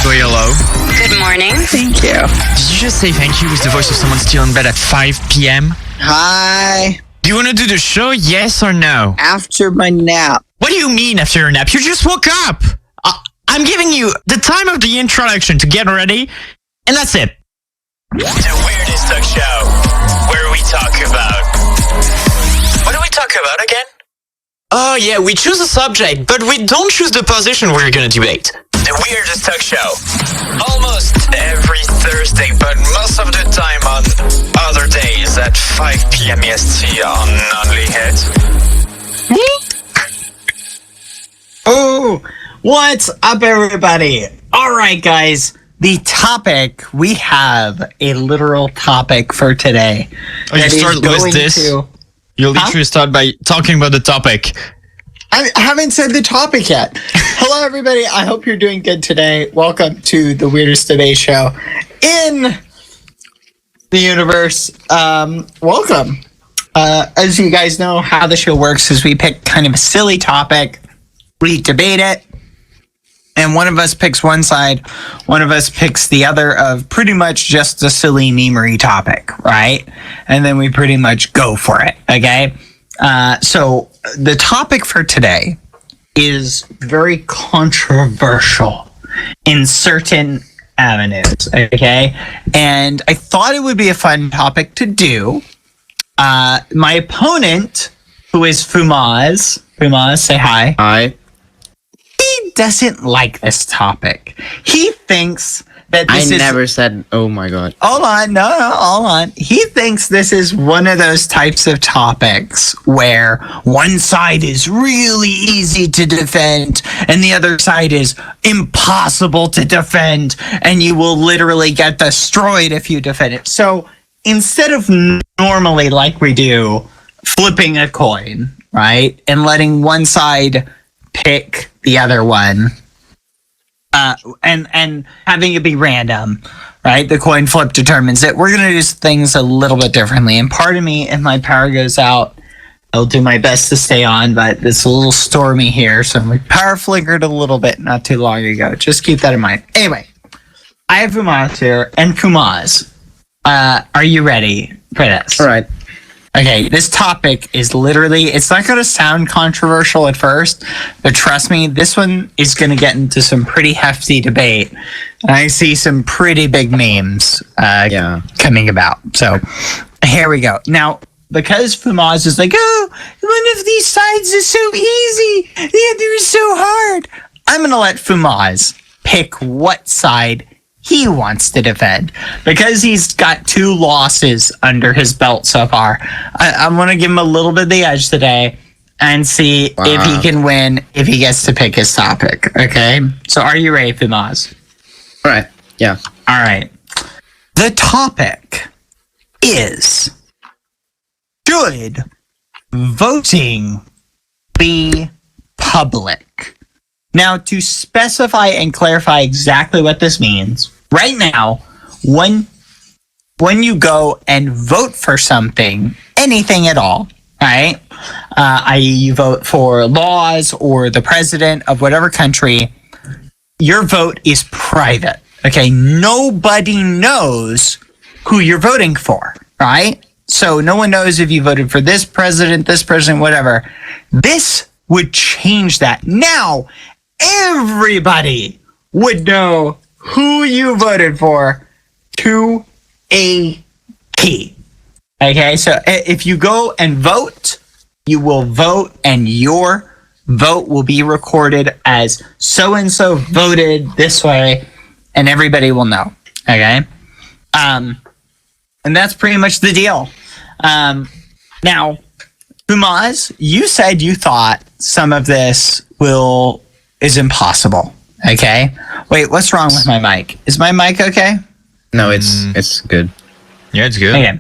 BadBoyHalo. Good morning. Thank you. Did you just say thank you with the voice of someone still in bed at 5 p.m.? Hi. Do you want to do the show, yes or no? After my nap. What do you mean after your nap? You just woke up! I'm giving you the time of the introduction to get ready, and that's it. The weirdest talk show where we talk about... What do we talk about again? Oh yeah, we choose a subject, but we don't choose the position we're gonna debate. The weirdest talk show. Almost every Thursday, but most of the time on other days at 5 p.m. EST on Only Hit. Oh, what's up, everybody? All right, guys. The topic, we have a literal topic for today. Oh, you start with this? You literally start by talking about the topic. I haven't said the topic yet. Hello, everybody. I hope you're doing good today. Welcome to the Weirdest Debate Show in the universe. Welcome. As you guys know, how the show works is we pick kind of a silly topic, we debate it, and one of us picks one side, one of us picks the other of pretty much just a silly memery topic, right? And then we pretty much go for it, okay? So the topic for today is very controversial in certain avenues, okay? And I thought it would be a fun topic to do. My opponent, who is Fumaz, say hi. Hi. He doesn't like this topic. He thinks that this I never said, oh my god. Hold on, hold on. He thinks this is one of those types of topics where one side is really easy to defend and the other side is impossible to defend, and you will literally get destroyed if you defend it. So instead of normally, like we do, flipping a coin, right, and letting one side pick the other one, and having it be random, right? The coin flip determines it. We're gonna do things a little bit differently. And pardon me if my power goes out. I'll do my best to stay on, but it's a little stormy here, so my power flickered a little bit not too long ago. Just keep that in mind. Anyway, I have Fumaz here, and Fumaz, are you ready for this? All right. Okay, this topic is literally, it's not going to sound controversial at first, but trust me, this one is going to get into some pretty hefty debate. And I see some pretty big memes coming about. So here we go. Now, because Fumaz is like, oh, one of these sides is so easy, the other is so hard, I'm going to let Fumaz pick what side he wants to defend, because he's got 2 losses under his belt so far. I'm going to give him a little bit of the edge today and see if he can win, if he gets to pick his topic. Okay? So are you ready, Fumaz? All right. Yeah. All right. The topic is, should voting be public? Now, to specify and clarify exactly what this means, right now, when you go and vote for something, anything at all, right? I.e., you vote for laws or the president of whatever country, your vote is private, okay? Nobody knows who you're voting for, right? So no one knows if you voted for this president, whatever. This would change that. Now, everybody would know who you voted for to a T. Okay, so if you go and vote, you will vote and your vote will be recorded as so-and-so voted this way, and everybody will know. Okay? And that's pretty much the deal. Now, Fumaz, you said you thought some of this is impossible. Okay. Wait, what's wrong with my mic? Is my mic okay? No, it's good. Yeah, it's good. Okay.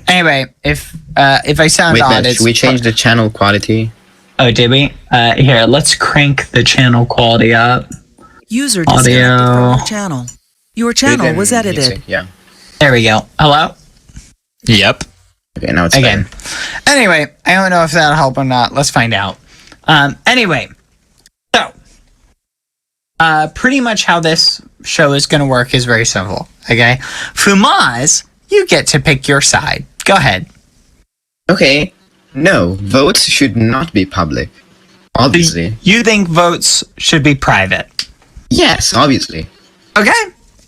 Anyway, if I sound odd, should we change the channel quality? Oh, did we? Here, let's crank the channel quality up. User disconnected from your channel. Your channel was edited. Music, yeah. There we go. Hello? Yep. Okay, now it's Again. better. Anyway, I don't know if that'll help or not. Let's find out. Anyway, so Pretty much how this show is going to work is very simple. Okay, Fumaz, you get to pick your side. Go ahead. Okay. No, votes should not be public. Obviously. You think votes should be private? Yes, obviously. Okay.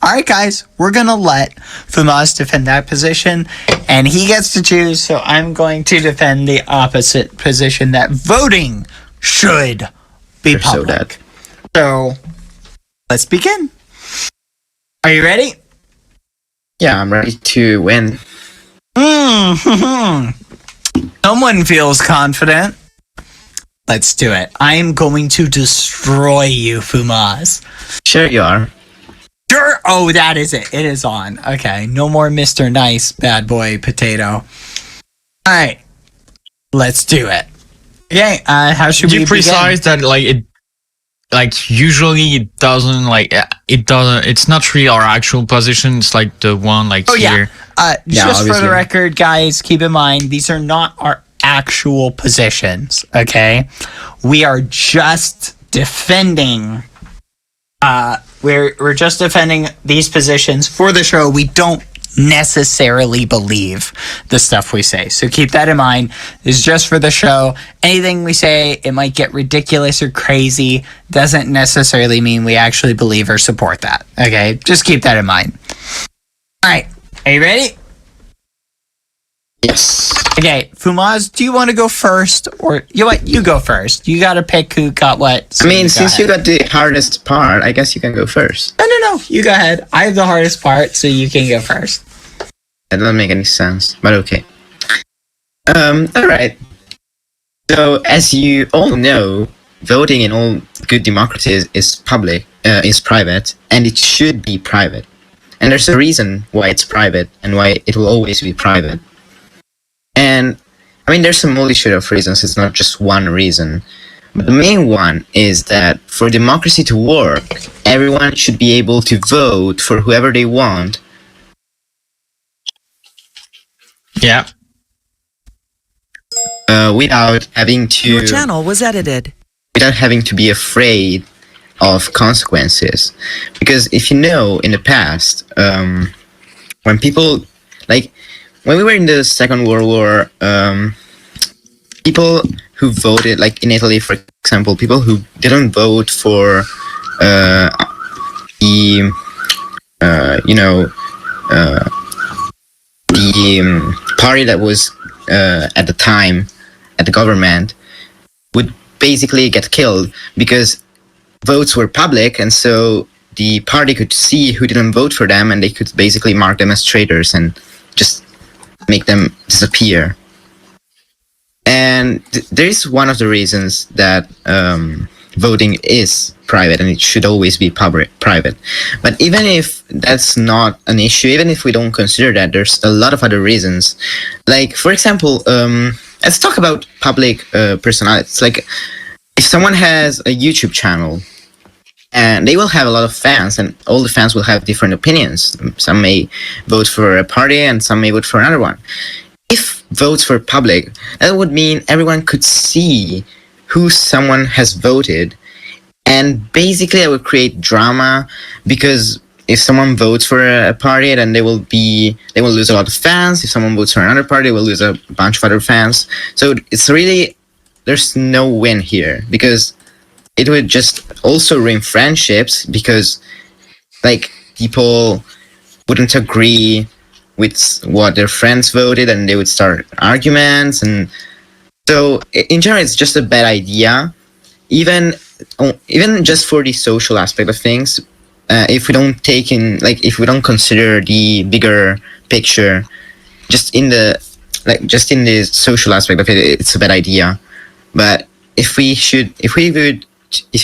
All right, guys. We're going to let Fumaz defend that position, and he gets to choose, so I'm going to defend the opposite position that voting should be You're so public. dead. So, let's begin. Are you ready? Yeah, I'm ready to win. Someone feels confident. Let's do it. I am going to destroy you, Fumaz. Sure you are. Sure. Oh, that is it. It is on. Okay. No more Mr. Nice, bad boy potato. All right. Let's do it. Okay. How should we You precise begin? that usually it doesn't it's not really our actual position. It's like the one Oh, yeah. here. Just for obviously. the record, guys, keep in mind, these are not our actual positions, okay? We are just defending, we're just defending these positions for the show. We don't necessarily believe the stuff we say. So keep that in mind. It's just for the show. Anything we say, it might get ridiculous or crazy, doesn't necessarily mean we actually believe or support that, okay? Just keep that in mind. All right. Are you ready? Yes. Okay, Fumaz, do you want to go first? Or you know what? You go first. You got to pick who got what. So I mean, since you ahead. got the hardest part, I guess you can go first. No. You go ahead. I have the hardest part, so you can go first. That doesn't make any sense, but okay. Alright. So, as you all know, voting in all good democracies is public, is private, and it should be private. And there's a reason why it's private, and why it will always be private. And, I mean, there's a multitude of reasons, it's not just one reason. But the main one is that for democracy to work, everyone should be able to vote for whoever they want. Yeah. Your Without having to channel was edited. be afraid of consequences. Because if you know, in the past, when people, like, when we were in the Second World War, people who voted, like in Italy, for example, people who didn't vote for the party that was at the time at the government would basically get killed because votes were public, and so the party could see who didn't vote for them, and they could basically mark them as traitors and just make them disappear. And there is one of the reasons that voting is private, and it should always be private. But even if that's not an issue, even if we don't consider that, there's a lot of other reasons. Like, for example, let's talk about public personalities. Like, if someone has a YouTube channel, and they will have a lot of fans, and all the fans will have different opinions. Some may vote for a party, and some may vote for another one. If votes were public, that would mean everyone could see who someone has voted, and basically that would create drama, because if someone votes for a party, then they will lose a lot of fans. If someone votes for another party, they will lose a bunch of other fans. So it's really, there's no win here, because it would just also ruin friendships, because like people wouldn't agree with what their friends voted, and they would start arguments. And so in general, it's just a bad idea, even just for the social aspect of things. If we don't if we don't consider the bigger picture, just in the social aspect of it, it's a bad idea. But if we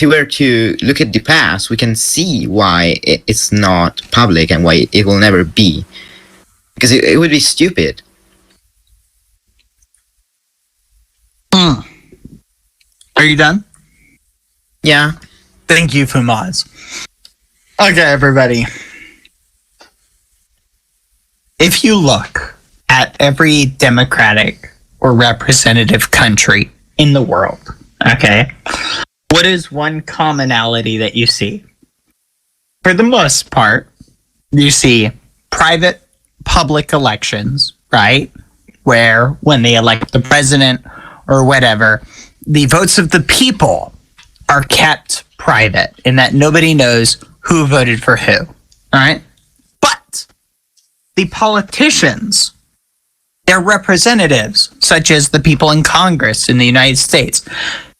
were to look at the past, we can see why it's not public and why it will never be. Because it would be stupid. Are you done? Yeah. Thank you, Fumaz. Okay, everybody. If you look at every democratic or representative country in the world, okay, what is one commonality that you see? for the most part, you see private public elections, right? Where when they elect the president or whatever, the votes of the people are kept private in that nobody knows who voted for who. All right. But the politicians, their representatives, such as the people in Congress in the United States,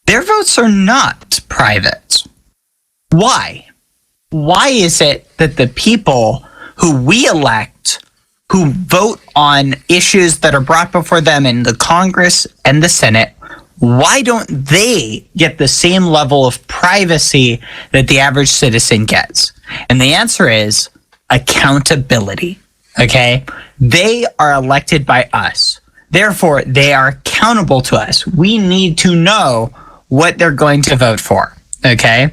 their votes are not private. Why? Why is it that the people who we elect, who vote on issues that are brought before them in the Congress and the Senate, why don't they get the same level of privacy that the average citizen gets? And the answer is accountability. Okay? They are elected by us. Therefore, they are accountable to us. We need to know what they're going to vote for. Okay?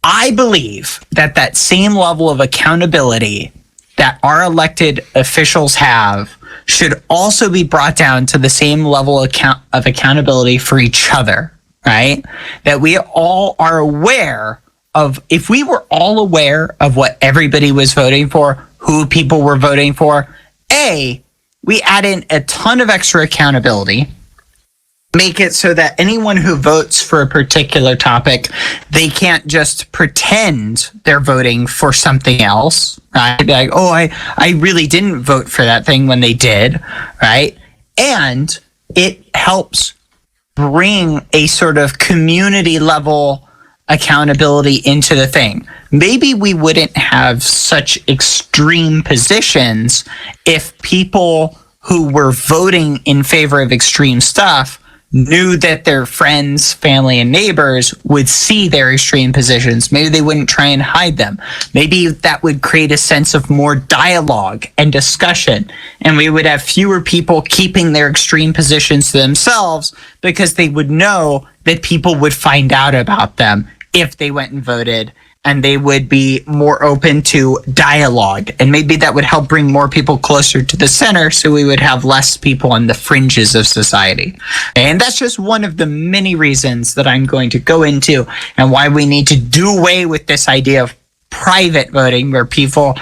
I believe that that same level of accountability that our elected officials have should also be brought down to the same level of accountability for each other, right? That we all are aware of, if we were all aware of what everybody was voting for, who people were voting for, we add in a ton of extra accountability, make it so that anyone who votes for a particular topic, they can't just pretend they're voting for something else, right? Be like, oh, I really didn't vote for that thing when they did, right? And it helps bring a sort of community level accountability into the thing. Maybe we wouldn't have such extreme positions if people who were voting in favor of extreme stuff knew that their friends, family, and neighbors would see their extreme positions. Maybe they wouldn't try and hide them. Maybe that would create a sense of more dialogue and discussion, and we would have fewer people keeping their extreme positions to themselves because they would know that people would find out about them if they went and voted, and they would be more open to dialogue. And maybe that would help bring more people closer to the center, so we would have less people on the fringes of society. And that's just one of the many reasons that I'm going to go into, and why we need to do away with this idea of private voting, where people,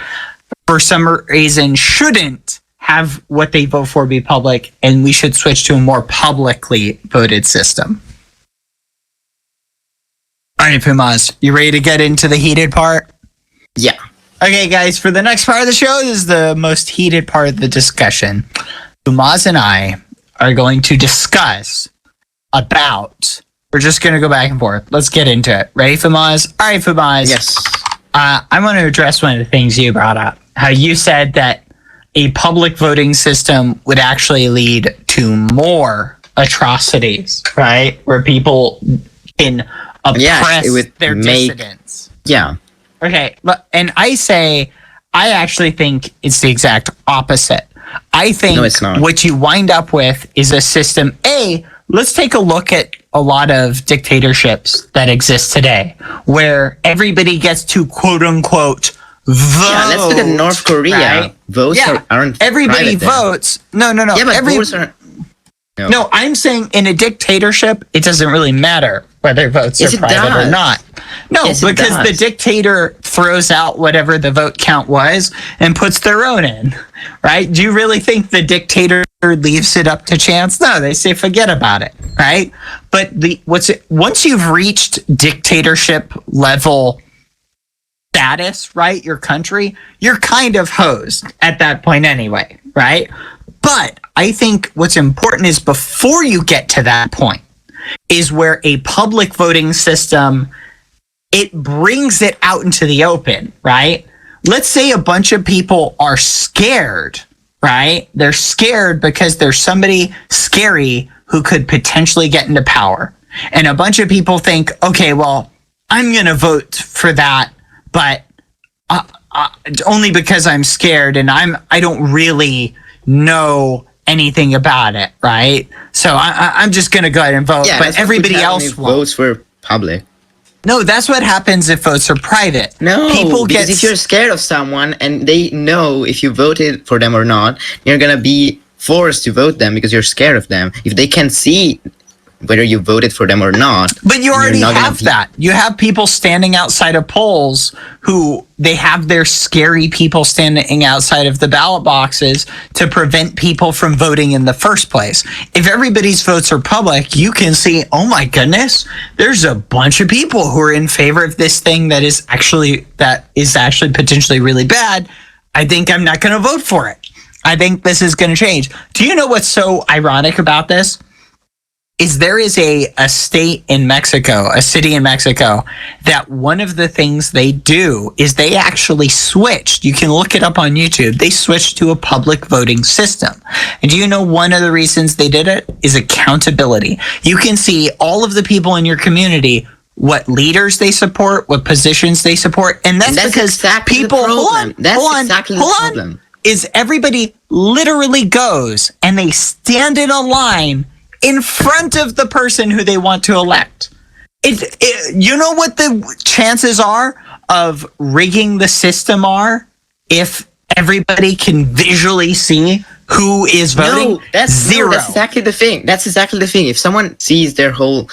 for some reason, shouldn't have what they vote for be public, and we should switch to a more publicly voted system. All right, Fumaz, you ready to get into the heated part? Yeah. Okay, guys, for the next part of the show, this is the most heated part of the discussion. Fumaz and I are going to discuss about, we're just going to go back and forth. Let's get into it. Ready, Fumaz? All right, Fumaz. Yes. I want to address one of the things you brought up. How you said that a public voting system would actually lead to more atrocities, right? Where people can oppress their dissidents. Yeah. Okay, and I actually think it's the exact opposite. I think No, it's not. what you wind up with is a system. Let's take a look at a lot of dictatorships that exist today, where everybody gets to quote unquote vote. Yeah, let's look at North Korea. Right? Votes aren't everybody private there. votes. No. Yeah, but votes aren't. No, I'm saying in a dictatorship, it doesn't really matter whether votes Yes, are it private or does. not. No, Yes, it because the does. dictator throws out whatever the vote count was and puts their own in, right? Do you really think the dictator leaves it up to chance? No, they say forget about it, right? But once you've reached dictatorship level status, right, your country, you're kind of hosed at that point anyway, right? But I think what's important is before you get to that point is where a public voting system, it brings it out into the open, right? Let's say a bunch of people are scared, right? They're scared because there's somebody scary who could potentially get into power. And a bunch of people think, okay, well, I'm going to vote for that, but only because I'm scared and I don't really know anything about it, right? So I'm just going to go ahead and vote, Yeah, but that's what everybody would happen else if won't. votes were public. No, that's what happens if votes are private. No, people because if you're scared of someone and they know if you voted for them or not, you're gonna be forced to vote them because you're scared of them. If they can see whether you voted for them or not. But you already you're not gonna have that. You have people standing outside of polls who they have their scary people standing outside of the ballot boxes to prevent people from voting in the first place. If everybody's votes are public, you can see, oh my goodness, there's a bunch of people who are in favor of this thing that is actually potentially really bad. I think I'm not going to vote for it. I think this is going to change. Do you know what's so ironic about this? Is there is a state in Mexico, a city in Mexico, that one of the things they do is they actually switched. You can look it up on YouTube. They switched to a public voting system. And do you know one of the reasons they did it is accountability. You can see all of the people in your community, what leaders they support, what positions they support. And that's because exactly people, the problem. hold on, is everybody literally goes and they stand in a line in front of the person who they want to elect. You know what the chances are of rigging the system are if everybody can visually see who is voting? That's zero. That's exactly the thing. If someone sees their whole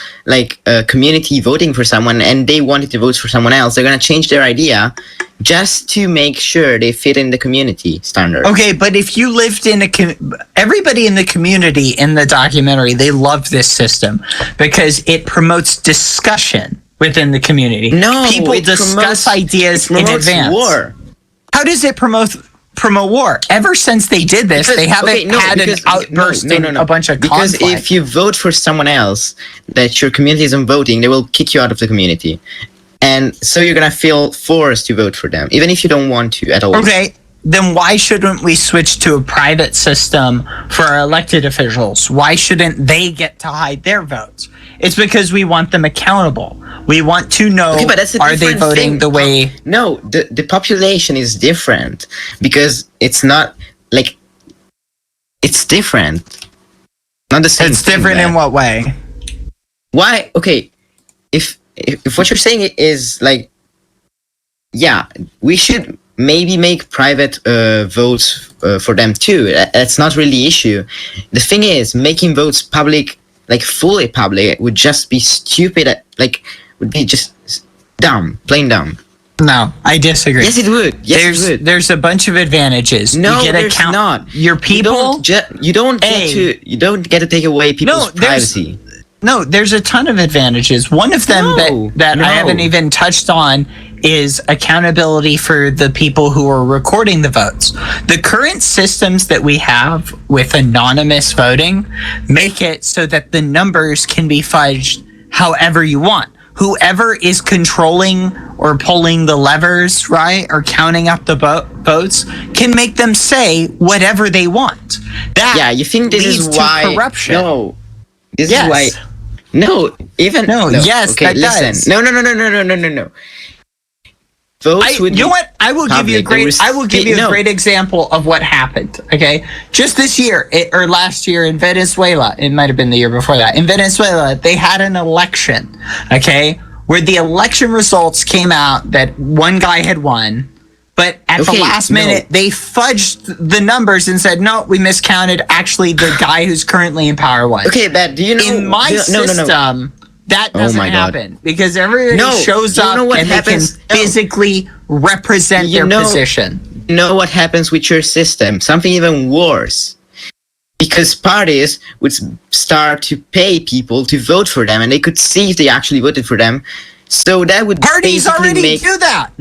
community voting for someone and they wanted to vote for someone else, they're gonna change their idea just to make sure they fit in the community standard. Okay, but if you lived in everybody in the community in the documentary, they love this system because it promotes discussion within the community. No, people discuss ideas in advance. War. How does it promote war? Ever since they did this, they haven't had an outburst in a bunch of conflict. Because if you vote for someone else that your community isn't voting, they will kick you out of the community. And so you're going to feel forced to vote for them, even if you don't want to at all. Okay, then why shouldn't we switch to a private system for our elected officials? Why shouldn't they get to hide their votes? It's because we want them accountable. We want to know, are they voting the way... No, the population is different because it's not like... It's different. Not the same It's different in what way? Why? Okay, if what you're saying is like... Yeah, we should maybe make private votes for them too. That's not really the issue. The thing is, making votes public, like fully public, would just be stupid. Would be just dumb, plain dumb. No, I disagree. Yes, it would. There's a bunch of advantages. No, there's not. Your people. You don't get to take away people's privacy. No, there's a ton of advantages. One of them that I haven't even touched on is accountability for the people who are recording the votes. The current systems that we have with anonymous voting make it so that the numbers can be fudged however you want. Whoever is controlling or pulling the levers, right, or counting up the votes can make them say whatever they want. You think this is why corruption? No, this is why. No, even no. Yes, okay, that listen. does. No. Votes would you know what? I will public. give you a great example of what happened. Okay, just this year or last year in Venezuela, it might have been the year before that. In Venezuela, they had an election. Okay, where the election results came out that one guy had won. But at the last minute, they fudged the numbers and said, no, we miscounted. Actually, the guy who's currently in power won. Okay, but do you know... In my system, that doesn't happen. Because everybody shows up and they can physically represent their position. You know what happens with your system? Something even worse. Because parties would start to pay people to vote for them, and they could see if they actually voted for them. So that would Parties already do that.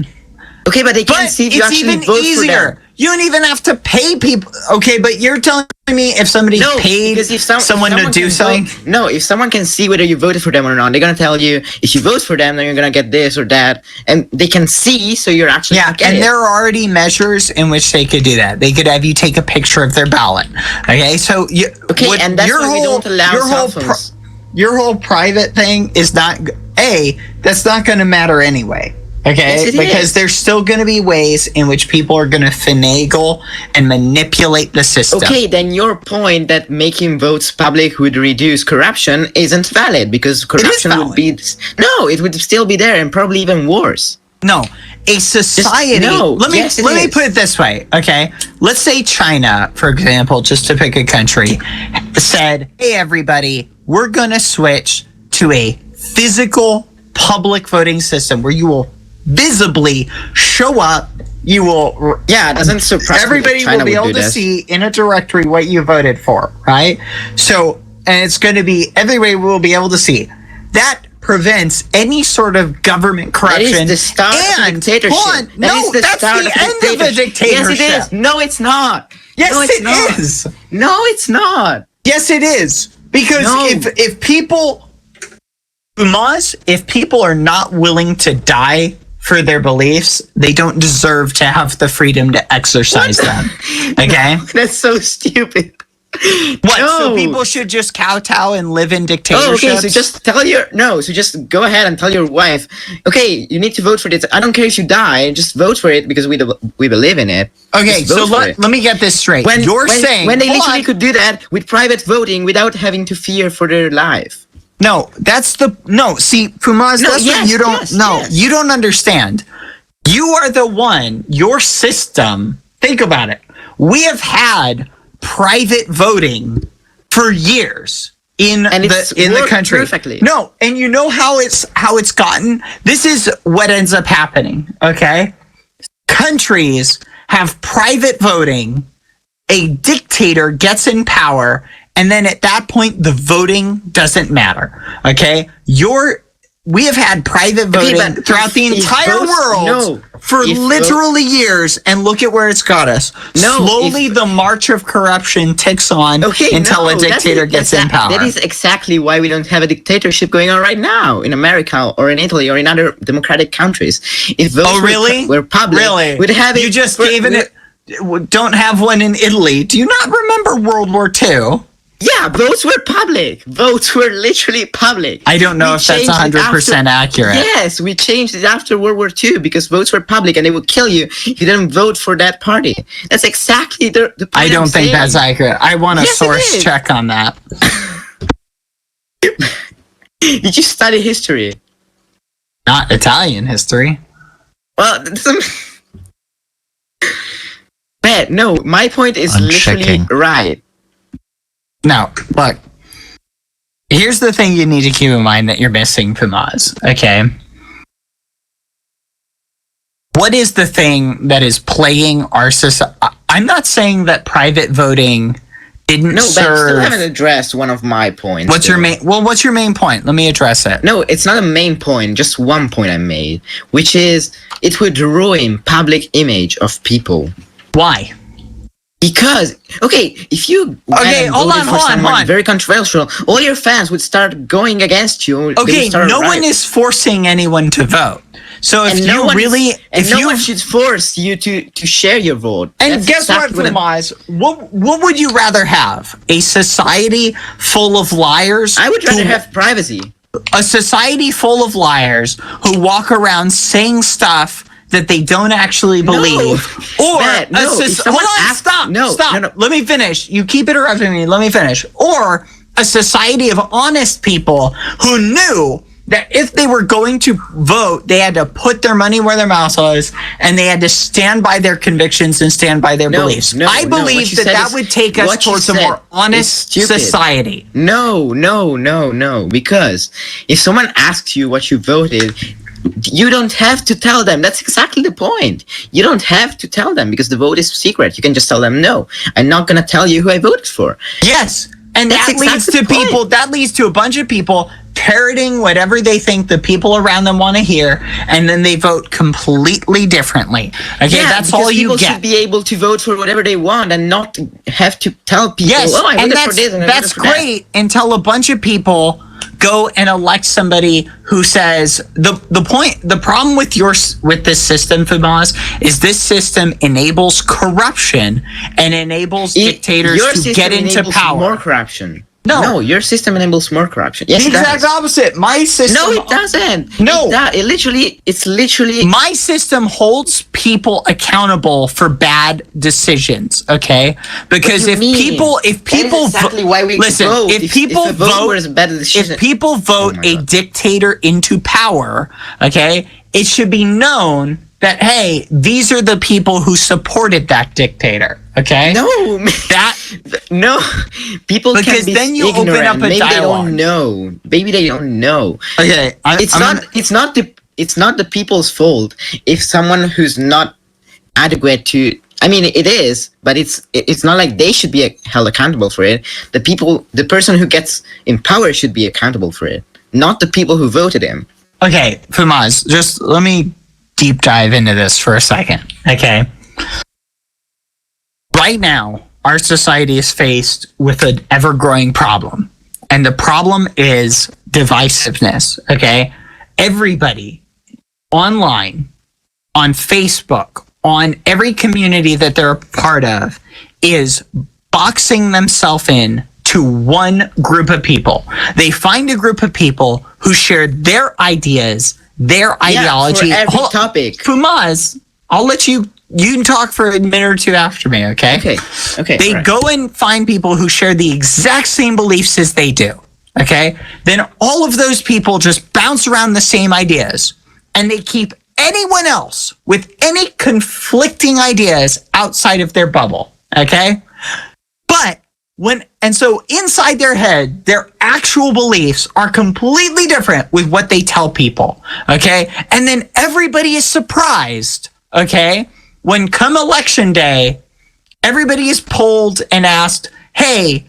Okay, but they can't see if you actually vote for them. You don't even have to pay people. Okay, but you're telling me if somebody paid someone to do something? If someone can see whether you voted for them or not, they're going to tell you, if you vote for them, then you're going to get this or that. And they can see, so you're actually there are already measures in which they could do that. They could have you take a picture of their ballot. Okay, so... and that's why we don't allow cell phones. Your whole private thing is not... that's not going to matter anyway. Okay, yes, because there's still going to be ways in which people are going to finagle and manipulate the system. Okay, then your point that making votes public would reduce corruption isn't valid because corruption would be... No, it would still be there and probably even worse. No, a society. Let me put it this way, okay? Let's say China, for example, just to pick a country, said, "Hey, everybody, we're gonna switch to a physical public voting system where you will visibly show up. You will, it doesn't surprise me. Everybody will be able to see in a directory what you voted for, right? So, and it's going to be everybody will be able to see that." Prevents any sort of government corruption. That is the start of dictatorship. That's the end of a dictatorship. Yes, it is. No, it's not. Yes, no, it's not. it is. No, it's not. Yes, it is. Because if people, Fumaz, if people are not willing to die for their beliefs, they don't deserve to have the freedom to exercise them. Okay? No, that's so stupid. What? No. So people should just kowtow and live in dictatorships? Oh, okay, so just just go ahead and tell your wife, okay, you need to vote for this. I don't care if you die, just vote for it because we believe in it. Okay, so let me get this straight. When they literally could do that with private voting without having to fear for their life. No, see, Fumaz, you don't understand. You are the one, your system, think about it. We have had private voting for years in the country. Perfectly. No, and you know how it's gotten? This is what ends up happening, okay? Countries have private voting, a dictator gets in power, and then at that point the voting doesn't matter. Okay? We have had private voting throughout the entire world for literally years, and look at where it's got us. Slowly, the march of corruption ticks on until a dictator gets in power. That is exactly why we don't have a dictatorship going on right now in America or in Italy or in other democratic countries. If votes were public, we'd have it. You just gave it. Don't have one in Italy. Do you not remember World War II? Yeah, votes were public. Votes were literally public. I don't know if that's 100% accurate. Yes, we changed it after World War II because votes were public and they would kill you if you didn't vote for that party. That's exactly the point I don't think that's accurate. I want a source check on that. Did you study history? Not Italian history. Well, no, my point is literally right. Now, look, here's the thing you need to keep in mind that you're missing, Fumaz, okay? What is the thing that is plaguing our society? I'm not saying that private voting didn't serve... No, but I still haven't addressed one of my points. What's your main point? Let me address it. No, it's not a main point, just one point I made, which is it would ruin public image of people. Why? Because, if you hold on. Very controversial, all your fans would start going against you. Okay, no one is forcing anyone to vote. So if no one should force you to share your vote. And guess what, Fumaz? What would you rather have? A society full of liars? I would rather have privacy. A society full of liars who walk around saying stuff that they don't actually believe. Stop. Let me finish. You keep interrupting me. Let me finish. Or a society of honest people who knew that if they were going to vote, they had to put their money where their mouth was, and they had to stand by their convictions and stand by their beliefs. I believe that would take us towards a more honest society. No. Because if someone asks you what you voted, you don't have to tell them. That's exactly the point. You don't have to tell them because the vote is secret. You can just tell them, no, I'm not going to tell you who I voted for. Yes. And that leads to people, that leads to a bunch of people parroting whatever they think the people around them want to hear, and then they vote completely differently. Okay, that's all you get. People should be able to vote for whatever they want and not have to tell people, I voted for this and I voted for that. That's great until a bunch of people go and elect somebody who says the problem with this system, Fumaz, is this system enables corruption and enables dictators to get into power. More corruption. No, your system enables more corruption. Yes, the exact opposite. My system. No, it doesn't. No, it's literally. My system holds people accountable for bad decisions. Okay, because if people exactly why we vote. If people vote a dictator into power, okay, it should be known that, hey, these are the people who supported that dictator. Okay? No, no. People Because can be then you ignorant. open up a Maybe dialogue. they don't know. Maybe they don't know. Okay, It's not the people's fault if someone who's not adequate to. I mean, it is, but it's not like they should be held accountable for it. The person who gets in power should be accountable for it, not the people who voted him. Okay, Fumaz, just let me deep dive into this for a second. Okay. Right now, our society is faced with an ever-growing problem. And the problem is divisiveness. Okay. Everybody online, on Facebook, on every community that they're a part of, is boxing themselves in to one group of people. They find a group of people who share their ideas, their ideology. For every topic. Fumaz, I'll let you can talk for a minute or two after me, okay? Okay. They right. go and find people who share the exact same beliefs as they do, okay? Then all of those people just bounce around the same ideas, and they keep anyone else with any conflicting ideas outside of their bubble, okay? But so inside their head, their actual beliefs are completely different with what they tell people, okay? And then everybody is surprised, okay? When come election day, everybody is polled and asked, hey,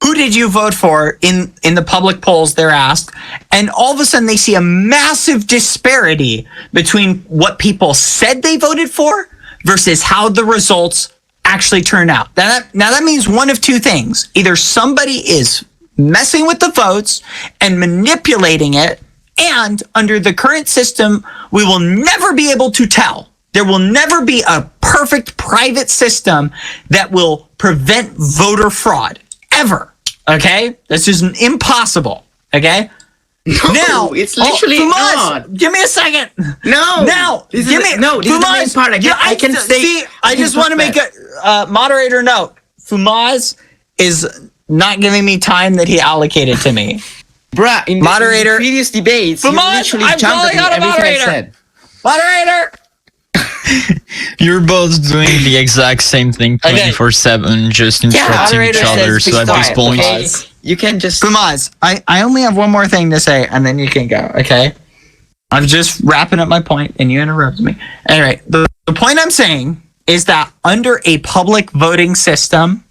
who did you vote for in the public polls? They're asked. And all of a sudden they see a massive disparity between what people said they voted for versus how the results actually turn out. Now that means one of two things. Either somebody is messing with the votes and manipulating it, and under the current system, we will never be able to tell. There will never be a perfect private system that will prevent voter fraud. Ever. Okay? That's just impossible. Okay? No, it's literally Fumaz, not. give me a second. No. Now, This give is me no. This is the main Fumaz, part. I can say. See, I just want to make a moderator note. Fumaz is not giving me time that he allocated to me. Bruh, in Moderator. the previous debates, you Fumaz, literally I'm jumped calling at out a everything I moderator. said. Moderator. You're both doing the exact same thing 24/7, just interrupting moderator each other. says So at be this quiet, point, okay? You can just. Fumaz, I only have one more thing to say, and then you can go, okay? I'm just wrapping up my point, and you interrupted me. Anyway, the point I'm saying is that under a public voting system,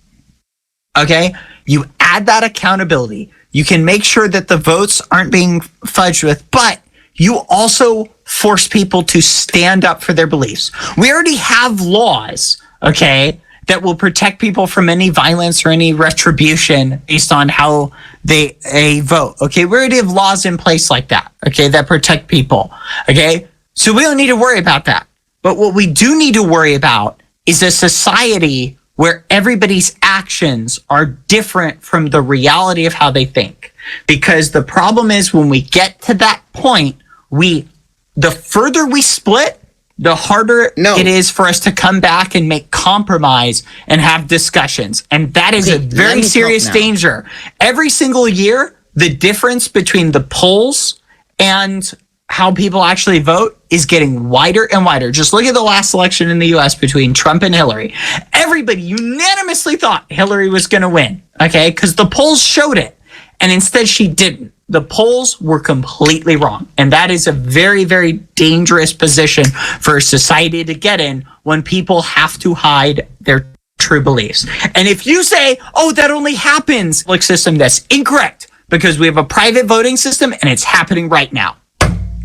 okay, you add that accountability. You can make sure that the votes aren't being fudged with, but you also force people to stand up for their beliefs. We already have laws, okay, that will protect people from any violence or any retribution based on how they vote. Okay, we already have laws in place like that, okay, that protect people. Okay, so we don't need to worry about that. But what we do need to worry about is a society where everybody's actions are different from the reality of how they think. Because the problem is when we get to that point, the further we split, the harder it is for us to come back and make compromise and have discussions. And that is a very serious danger. Every single year, the difference between the polls and how people actually vote is getting wider and wider. Just look at the last election in the US between Trump and Hillary. Everybody unanimously thought Hillary was going to win, okay? Because the polls showed it. And instead she didn't. The polls were completely wrong. And that is a very, very dangerous position for society to get in when people have to hide their true beliefs. And if you say, oh, that only happens in a public system, that's incorrect, because we have a private voting system and it's happening right now.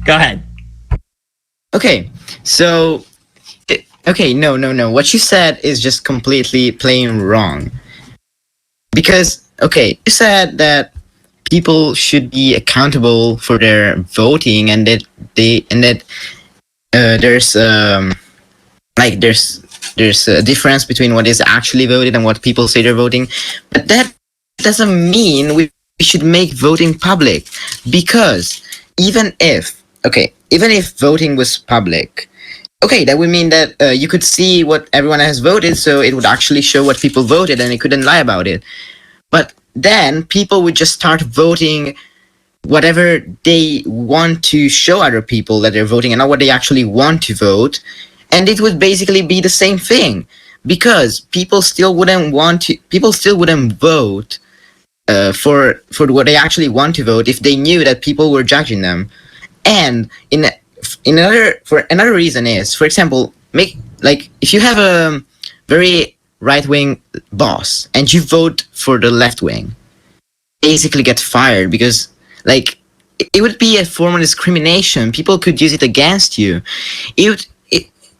Go ahead. Okay, so. Okay, no. What you said is just completely plain wrong. Because, okay, you said that people should be accountable for their voting, and that there's a difference between what is actually voted and what people say they're voting. But that doesn't mean we should make voting public, because even if voting was public, okay, that would mean that you could see what everyone has voted, so it would actually show what people voted and it couldn't lie about it. But then people would just start voting whatever they want to show other people that they're voting and not what they actually want to vote. And it would basically be the same thing, because people still wouldn't vote for what they actually want to vote if they knew that people were judging them. And another reason is, for example, if you have a very right-wing boss and you vote for the left wing, basically get fired, because it would be a form of discrimination. People could use it against you.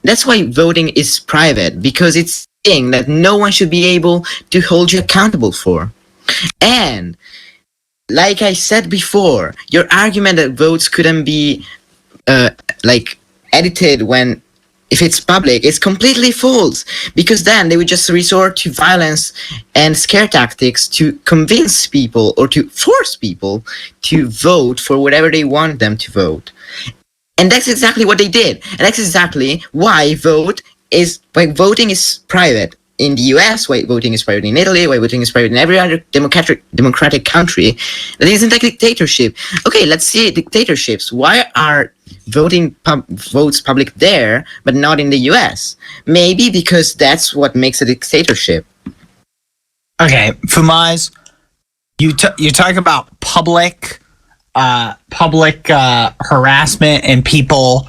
That's why voting is private, because it's a thing that no one should be able to hold you accountable for. And like I said before, your argument that votes couldn't be edited if it's public is completely false, because then they would just resort to violence and scare tactics to convince people or to force people to vote for whatever they want them to vote. And that's exactly what they did. And that's exactly why voting is private in the US, why voting is private in Italy, why voting is private in every other democratic country that isn't a dictatorship. Okay, let's see dictatorships. Why are votes public there, but not in the US? Maybe because that's what makes a dictatorship. Okay, Fumaz, you talk about public harassment and people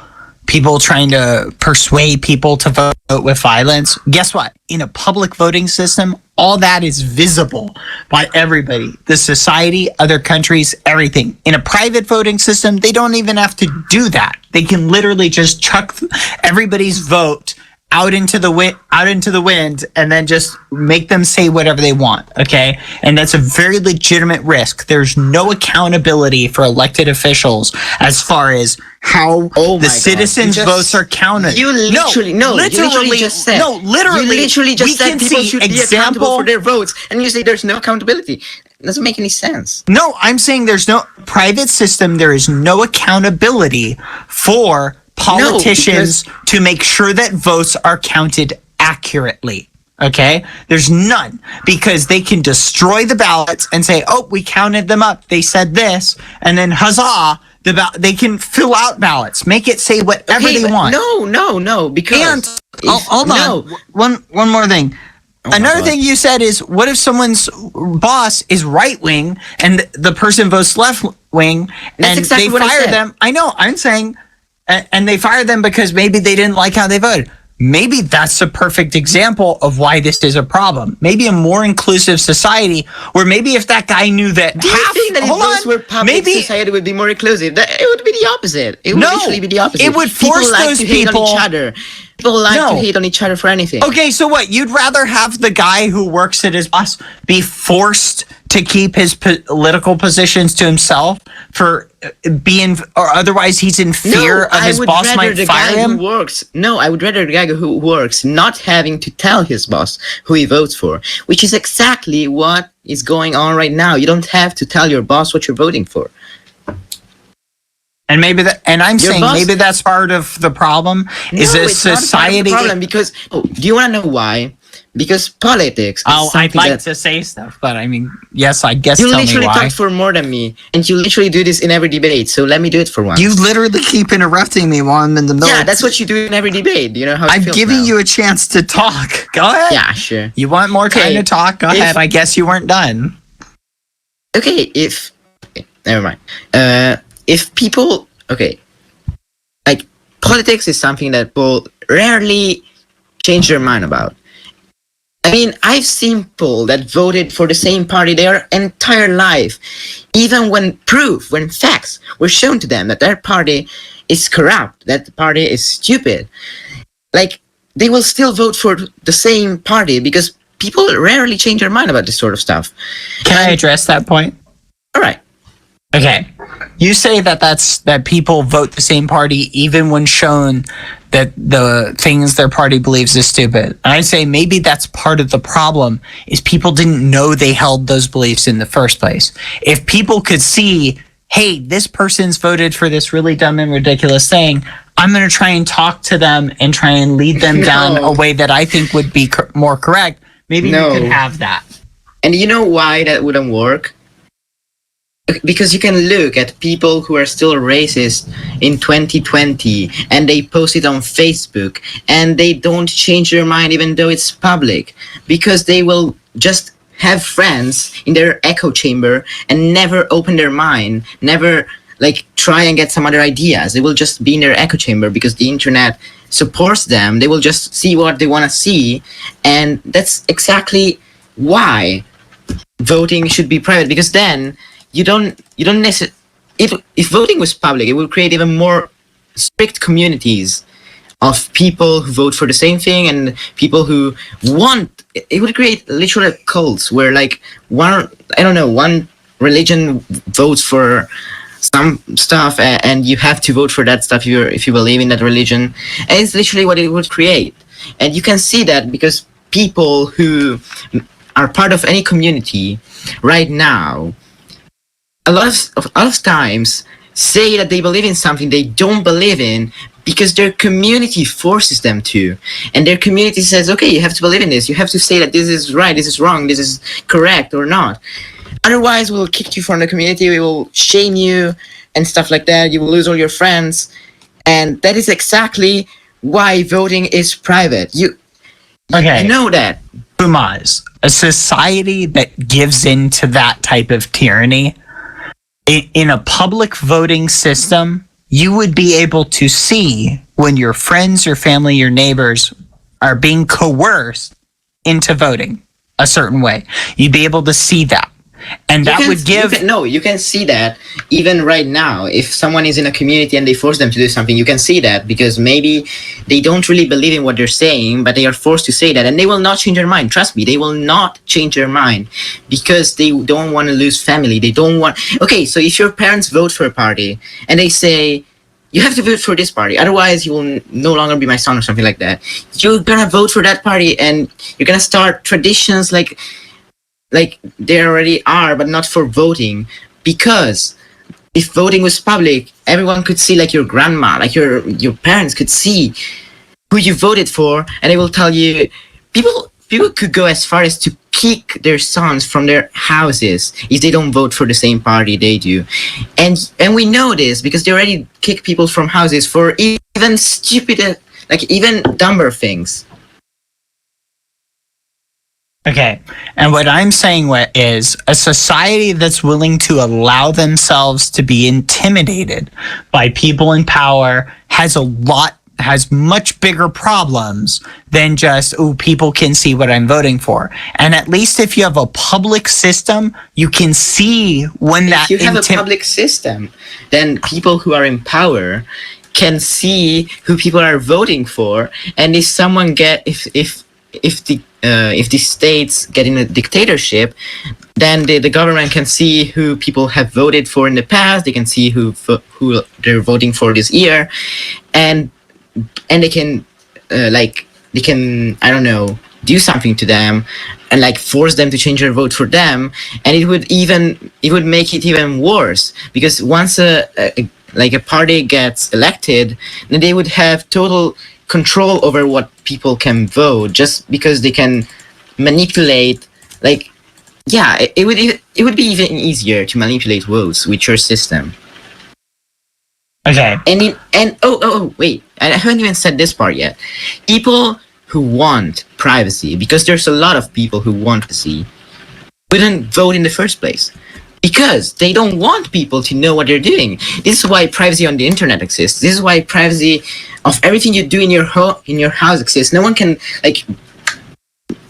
trying to persuade people to vote with violence. Guess what? In a public voting system, all that is visible by everybody, the society, other countries, everything. In a private voting system, they don't even have to do that. They can literally just chuck everybody's vote out into the wind and then just make them say whatever they want. Okay, and that's a very legitimate risk. There's no accountability for elected officials as far as how the citizens' votes are counted. You literally just said people should be accountable for their votes, and you say there's no accountability. It doesn't make any sense. No, I'm saying there's no private system. There is no accountability for politicians to make sure that votes are counted accurately. Okay? There's none, because they can destroy the ballots and say, oh, we counted them up. They said this. And then huzzah, they can fill out ballots, make it say whatever they want. No, because... Hold on. One more thing. Another thing you said is, what if someone's boss is right wing and the person votes left wing and they fire them? I know. I'm saying... And they fired them because maybe they didn't like how they voted. Maybe that's a perfect example of why this is a problem. Maybe a more inclusive society, where maybe if that guy knew that Do you think that if those were public, society would be more inclusive? It would be the opposite. It would literally be the opposite. It would force those people to hate on each other. People like to hate on each other for anything. Okay, so what? You'd rather have the guy who works at his boss be forced to keep his political positions to himself for being, or otherwise he's in fear of his boss might fire him? I would rather the guy who works not having to tell his boss who he votes for, which is exactly what is going on right now. You don't have to tell your boss what you're voting for. And maybe maybe that's part of the problem. Is this society? Not part of the problem, because do you want to know why? Because politics. I'd like to say stuff, but I mean, yes, I guess. You literally talk for more than me, and you literally do this in every debate. So let me do it for once. You literally keep interrupting me while I'm in the middle. Yeah, that's what you do in every debate. You know how I'm giving you a chance to talk. Go ahead. Yeah, sure. You want more time to talk? Go ahead. I guess you weren't done. Okay, never mind. If people, politics is something that people rarely change their mind about. I mean, I've seen people that voted for the same party their entire life, even when facts were shown to them that their party is corrupt, that the party is stupid. They will still vote for the same party, because people rarely change their mind about this sort of stuff. Can I address that point? All right. Okay. You say that people vote the same party even when shown that the things their party believes is stupid. And I say maybe that's part of the problem, is people didn't know they held those beliefs in the first place. If people could see, hey, this person's voted for this really dumb and ridiculous thing, I'm going to try and talk to them and try and lead them down a way that I think would be more correct. Maybe we could have that. And you know why that wouldn't work? because you can look at people who are still racist in 2020 and they post it on Facebook and they don't change their mind even though it's public, because they will just have friends in their echo chamber and never open their mind, never like try and get some other ideas. They will just be in their echo chamber because the internet supports them. They will just see what they want to see, and that's exactly why voting should be private, because then you don't necessarily, if voting was public, it would create even more strict communities of people who vote for the same thing and people who want, it would create literal cults where like one religion votes for some stuff and you have to vote for that stuff if you believe in that religion, and it's literally what it would create. And you can see that because people who are part of any community right now a lot of times say that they believe in something they don't believe in because their community forces them to. And their community says, okay, you have to believe in this. You have to say that this is right, this is wrong, this is correct or not. Otherwise, we'll kick you from the community, we will shame you and stuff like that. You will lose all your friends. And that is exactly why voting is private. You know that. Fumaz, a society that gives in to that type of tyranny, in a public voting system, you would be able to see when your friends, your family, your neighbors are being coerced into voting a certain way. You'd be able to see that. And that would give... You can see that even right now. If someone is in a community and they force them to do something, you can see that because maybe they don't really believe in what they're saying, but they are forced to say that, and they will not change their mind. Trust me, they will not change their mind because they don't want to lose family. They don't want... Okay, so if your parents vote for a party and they say, you have to vote for this party, otherwise you will no longer be my son or something like that. You're gonna vote for that party and you're gonna start traditions like there already are, but not for voting. Because if voting was public, everyone could see, like your grandma, like your parents could see who you voted for, and they will tell you. People could go as far as to kick their sons from their houses if they don't vote for the same party they do. And we know this because they already kick people from houses for even stupid, like even dumber things. Okay, and what I'm saying is a society that's willing to allow themselves to be intimidated by people in power has much bigger problems than just, people can see what I'm voting for. And at least if you have a public system, you can see when that... If you have a public system, then people who are in power can see who people are voting for, and if someone if the states get in a dictatorship, then the government can see who people have voted for in the past. They can see who they're voting for this year, and they can I don't know, do something to them and like force them to change their vote for them. And it would make it even worse, because once a party gets elected, then they would have total control over what people can vote, just because they can manipulate. It would be even easier to manipulate votes with your system. Okay. Wait, I haven't even said this part yet. People who want privacy, because there's a lot of people who want privacy, wouldn't vote in the first place. Because they don't want people to know what they're doing. This is why privacy on the internet exists. This is why privacy of everything you do in your house exists. No one can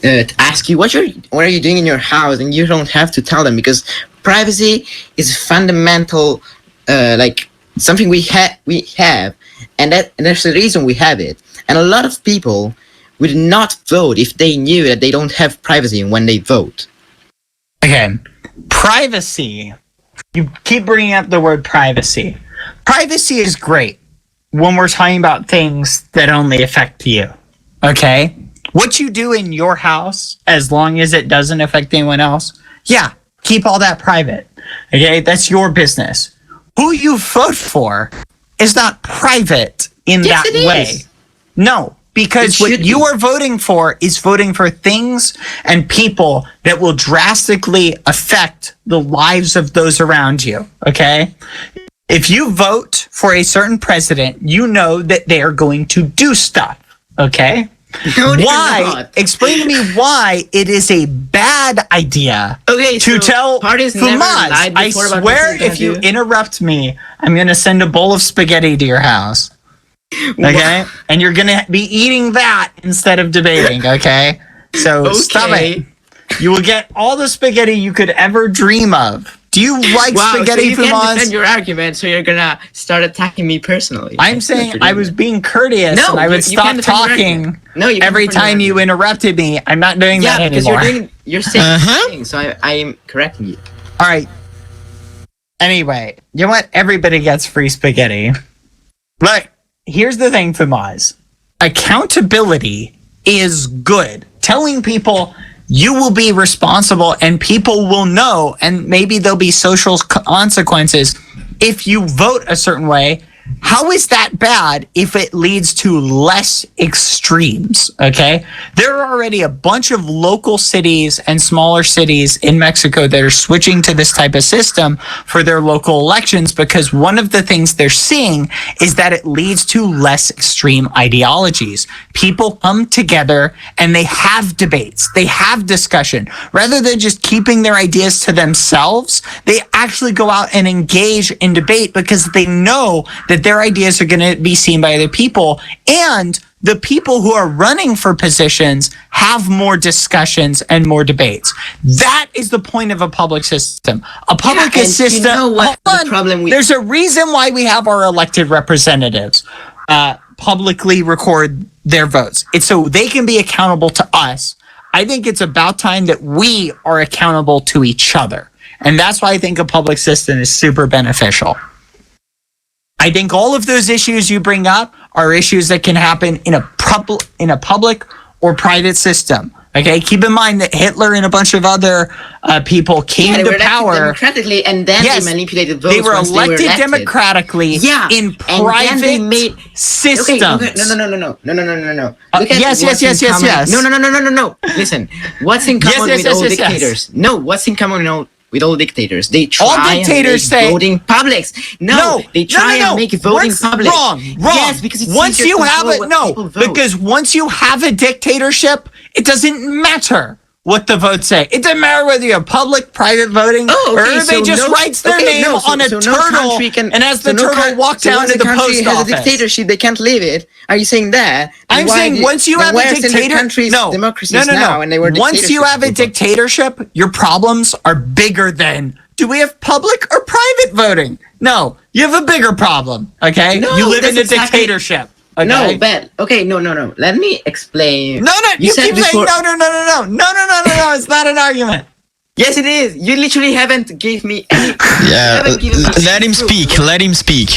ask you what are you doing in your house, and you don't have to tell them, because privacy is fundamental, something we have, and that's the reason we have it. And a lot of people would not vote if they knew that they don't have privacy when they vote. Okay. Privacy. You keep bringing up the word privacy. Privacy is great when we're talking about things that only affect you. Okay? What you do in your house, as long as it doesn't affect anyone else, yeah, keep all that private. Okay? That's your business. Who you vote for is not private in that way. No, because what you are voting for is voting for things and people that will drastically affect the lives of those around you, okay? If you vote for a certain president, you know that they are going to do stuff, okay? No, they're Why? not. Explain to me why it is a bad idea Okay, to so tell parties never Fumaz. lied I before about swear what they're if you gonna do. interrupt me, I'm going to send a bowl of spaghetti to your house. Okay? And you're going to be eating that instead of debating, okay? So stop it. You will get all the spaghetti you could ever dream of. Do you like spaghetti, so you can't Fumaz? defend your argument, so you're gonna start attacking me personally. I'm saying I was being courteous No, and I would you can't stop defend your talking argument. No, you can't every defend your time you argument. interrupted me. I'm not doing that Yeah, because anymore. you're saying things, so I am correcting you. All right. Anyway, you know what? Everybody gets free spaghetti. Look, here's the thing, Fumaz. Accountability is good. Telling people you will be responsible and people will know, and maybe there'll be social consequences if you vote a certain way. How is that bad if it leads to less extremes? Okay. There are already a bunch of local cities and smaller cities in Mexico that are switching to this type of system for their local elections because one of the things they're seeing is that it leads to less extreme ideologies. People come together and they have debates, they have discussion. Rather than just keeping their ideas to themselves, they actually go out and engage in debate because they know that their ideas are going to be seen by other people, and the people who are running for positions have more discussions and more debates. That is the point of a public system. A public and system. you know what Hold the on. problem we- There's a reason why we have our elected representatives publicly record their votes. It's so they can be accountable to us. I think it's about time that we are accountable to each other. And that's why I think a public system is super beneficial. I think all of those issues you bring up are issues that can happen in a public or private system. Okay, keep in mind that Hitler and a bunch of other people came they were to elected power democratically, and then Yes, they manipulated votes. They were once elected democratically Yeah, in and then they private made systems. Okay, no. Look at yes. No. Listen, what's in common with all dictators? No, what's in common with all dictators? They try All dictators and make say voting publics. No, they try and make voting public. Wrong. Yes, because it's once easier you to have control it, what people vote. because once you have a dictatorship, it doesn't matter what the votes say. It doesn't matter whether you have public, private voting, or everybody just writes their name on a turtle, and as the turtle walks down to the post has office. a dictatorship, they can't leave it. Are you saying that? I'm saying once you have a dictatorship, now, and they were once you have a dictatorships. dictatorship, your problems are bigger than, do we have public or private voting? No, you have a bigger problem, okay? No, you live that's in a exactly- dictatorship. Okay? No, Ben. Okay, no. Let me explain. No, you said keep before- saying no, it's not an argument. Yes, it is. You literally haven't gave me any. Yeah, let him speak. Let him speak.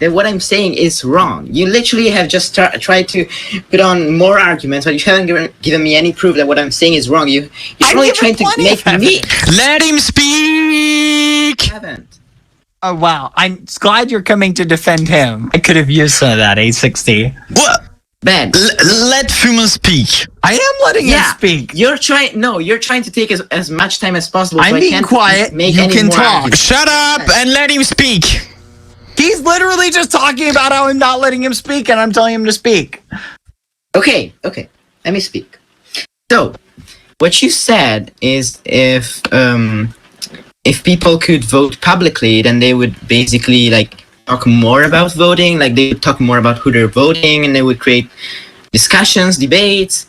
That what I'm saying is wrong. You literally have just tried to put on more arguments, but you haven't given me any proof that what I'm saying is wrong. You're only trying to make me. Let him speak. Haven't. Oh, wow. I'm glad you're coming to defend him. I could have used some of that, A60. What? Ben. Let Fumaz speak. I am letting him speak. You're trying to take as much time as possible. I'm so I being can't quiet. Make You any can more talk. arguments. Shut up and let him speak. He's literally just talking about how I'm not letting him speak, and I'm telling him to speak. Okay. Let me speak. So, what you said is if people could vote publicly, then they would basically talk more about voting. Like they would talk more about who they're voting, and they would create discussions, debates.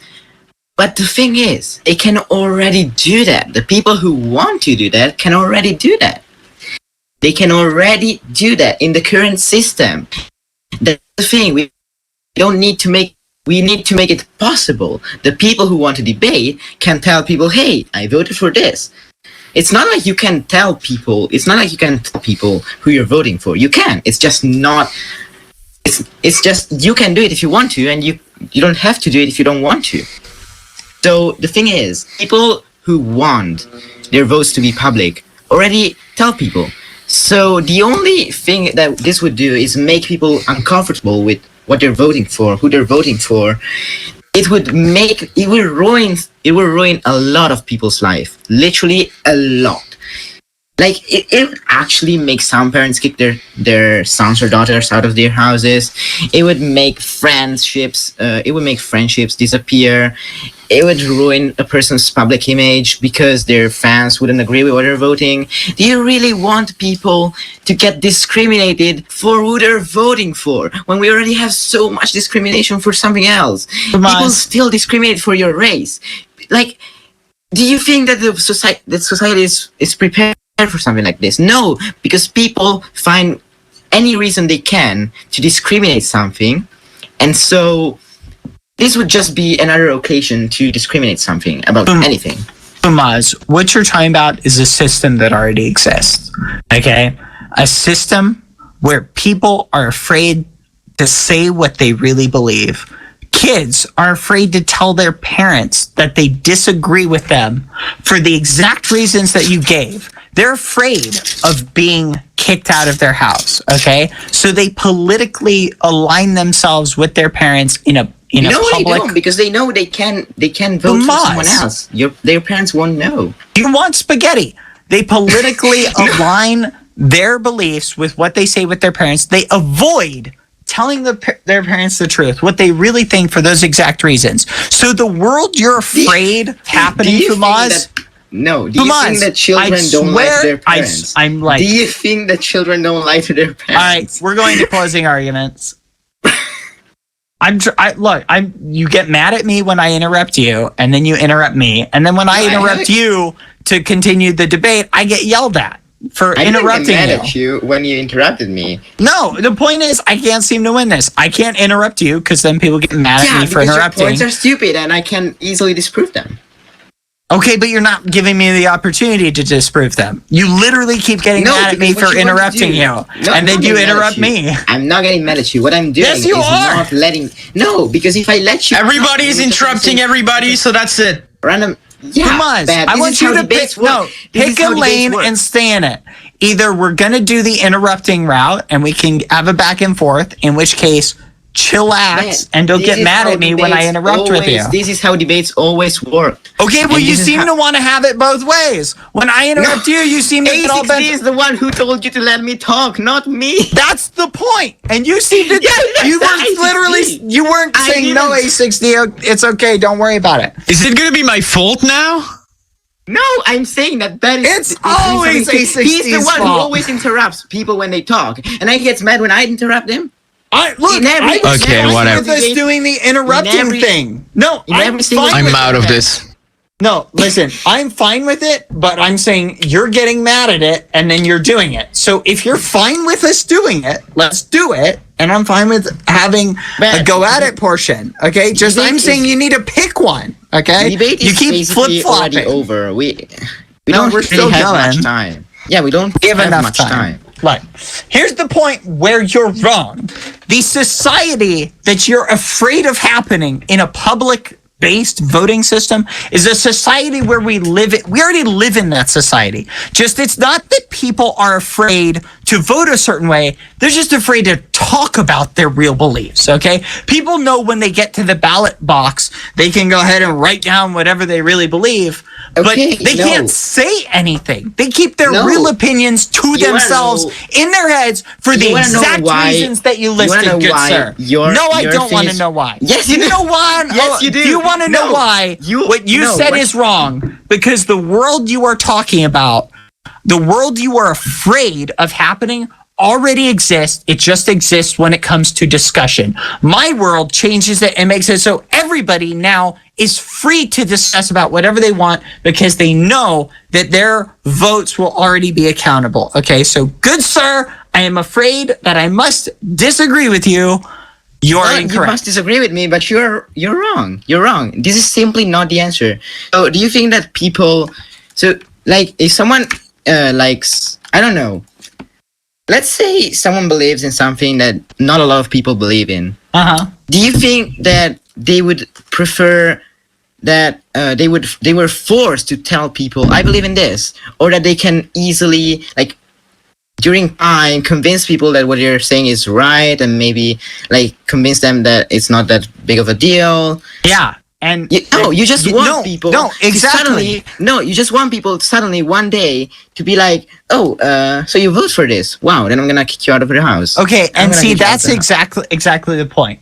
But the thing is, they can already do that. The people who want to do that can already do that. They can already do that in the current system. That's the thing. We need to make it possible. The people who want to debate can tell people, "Hey, I voted for this." It's not like you can tell people. It's not like you can tell people who you're voting for. You can. It's just not. It's just you can do it if you want to, and you don't have to do it if you don't want to. So the thing is, people who want their votes to be public already tell people. So the only thing that this would do is make people uncomfortable with what they're voting for, who they're voting for, it will ruin a lot of people's life. Literally a lot. Like it would actually make some parents kick their sons or daughters out of their houses. It would make friendships disappear. It would ruin a person's public image because their fans wouldn't agree with what they're voting. Do you really want people to get discriminated for who they're voting for when we already have so much discrimination for something else? People still discriminate for your race. Like, do you think that society is prepared for something like this? No, because people find any reason they can to discriminate something, and so this would just be another occasion to discriminate something about anything. Fumaz, what you're talking about is a system that already exists. Okay, a system where people are afraid to say what they really believe. Kids are afraid to tell their parents that they disagree with them for the exact reasons that you gave. They're afraid of being kicked out of their house, okay? So they politically align themselves with their parents in a public... No, they don't, because they know they can vote for someone else. Their parents won't know. You want spaghetti. They politically align their beliefs with what they say with their parents. They avoid telling their parents the truth, what they really think for those exact reasons. So the world you're afraid happening, Fumaz... No, do you think that children don't lie to their parents? I'm like... Do you think that children don't lie to their parents? All right, we're going to closing arguments. You get mad at me when I interrupt you, and then you interrupt me, and then when I interrupt you to continue the debate, I get yelled at for interrupting I didn't get mad at you when you interrupted me. No, the point is, I can't seem to win this. I can't interrupt you because then people get mad at me for interrupting. Your points are stupid, and I can easily disprove them. Okay, but you're not giving me the opportunity to disprove them. You literally keep getting mad at me for interrupting you, and then you interrupt me. I'm not getting mad at you. What I'm doing is not letting... No, because if I let you... Everybody's interrupting everybody, so that's it. Random... Yeah, Fumaz, I want you to pick a lane and stay in it. Either we're going to do the interrupting route, and we can have a back and forth, in which case... chillax and don't get mad at me when I interrupt with you. This is how debates always work. Okay, well, you seem to want to have it both ways. When I interrupt you, you seem to get all bent. is the one who told you to let me talk, not me. That's the point. And you seem to... You weren't saying no, A60. It's okay. Don't worry about it. Is it going to be my fault now? No, I'm saying that is... It's always A60's fault. He's the one who always interrupts people when they talk. And I get mad when I interrupt him. Whatever. Us doing the interrupting thing. No, I'm out of this. No, listen, I'm fine with it, but I'm saying you're getting mad at it and then you're doing it. So if you're fine with us doing it, let's do it. And I'm fine with having a go at it portion. Okay, just I'm saying you need to pick one. Okay, you keep flip flopping. Over. We're still have much time. Yeah, we don't have enough time. Right. Here's the point where you're wrong. The society that you're afraid of happening in a public-based voting system is a society where we already live in that society. Just it's not that people are afraid to vote a certain way. They're just afraid to talk about their real beliefs, okay? People know when they get to the ballot box, they can go ahead and write down whatever they really believe. But they can't say anything. They keep their real opinions to themselves in their heads for the exact reasons that you listed, good sir. No, I don't want to know why. Yes, you do. Yes, you do. Do you want to know why what you said is wrong? Because the world you are talking about, the world you are afraid of happening already exists. It just exists when it comes to discussion. My world changes it and makes it so everybody now is free to discuss about whatever they want because they know that their votes will already be accountable. Okay, so good sir, I am afraid that I must disagree with you. You're incorrect. You must disagree with me, but you're wrong. You're wrong. This is simply not the answer. So do you think that people... So, like, if someone likes... I don't know. Let's say someone believes in something that not a lot of people believe in. Do you think that they would prefer that they were forced to tell people I believe in this, or that they can easily during time convince people that what you're saying is right, and maybe like convince them that it's not that big of a deal. Yeah. And you just want people. No, exactly. You just want people suddenly one day to be like, "Oh, so you vote for this? Wow!" Then I'm gonna kick you out of your house. Okay, and see, that's exactly the point.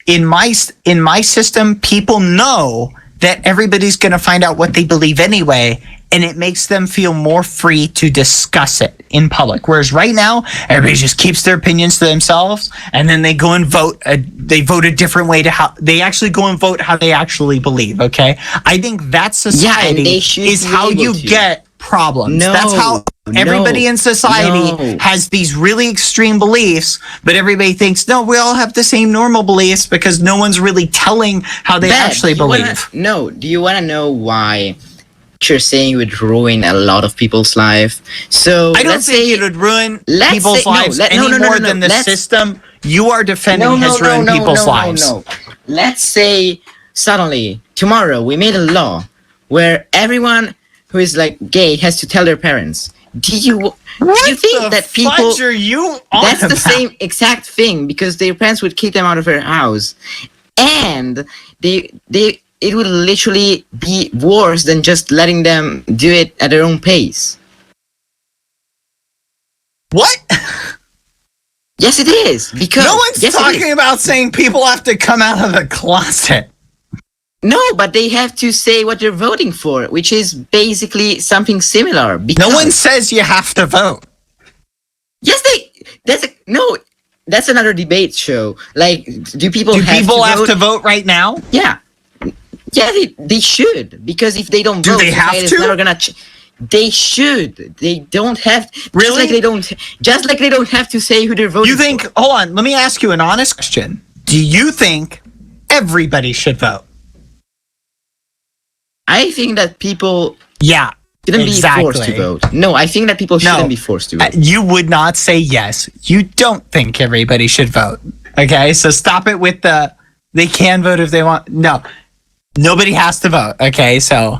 In my system, people know that everybody's gonna find out what they believe anyway, and it makes them feel more free to discuss it in public. Whereas right now, everybody just keeps their opinions to themselves, and then they go and vote. They vote a different way to how they actually go and vote how they actually believe. Okay, I think that society is how you get problems. That's how everybody in society has these really extreme beliefs, but everybody thinks, no, we all have the same normal beliefs because no one's really telling how they actually believe. Do you want to know why you're saying it would ruin a lot of people's life? So I don't think it would ruin people's lives any more than the system you are defending has ruined people's lives. Let's say suddenly tomorrow we made a law where everyone who is like gay has to tell their parents. Do you think that people? Are you on that's about? The same exact thing, because their parents would kick them out of their house, and it would literally be worse than just letting them do it at their own pace. What? Yes, it is. Because no one's talking about saying people have to come out of the closet. No, but they have to say what they're voting for, which is basically something similar. No one says you have to vote. Yes, that's another debate show. Like, do people have to vote right now? Yeah. Yeah, they should, because if they don't vote, they have to? It's never gonna they should. They don't have. Really? Just like they don't have to say who they're voting. You think? Hold on. Let me ask you an honest question. Do you think everybody should vote? I think that people. Yeah. Shouldn't be forced to vote. No, I think that people shouldn't be forced to vote. You would not say yes. You don't think everybody should vote. Okay, so stop it with they can vote if they want. No, nobody has to vote. Okay, so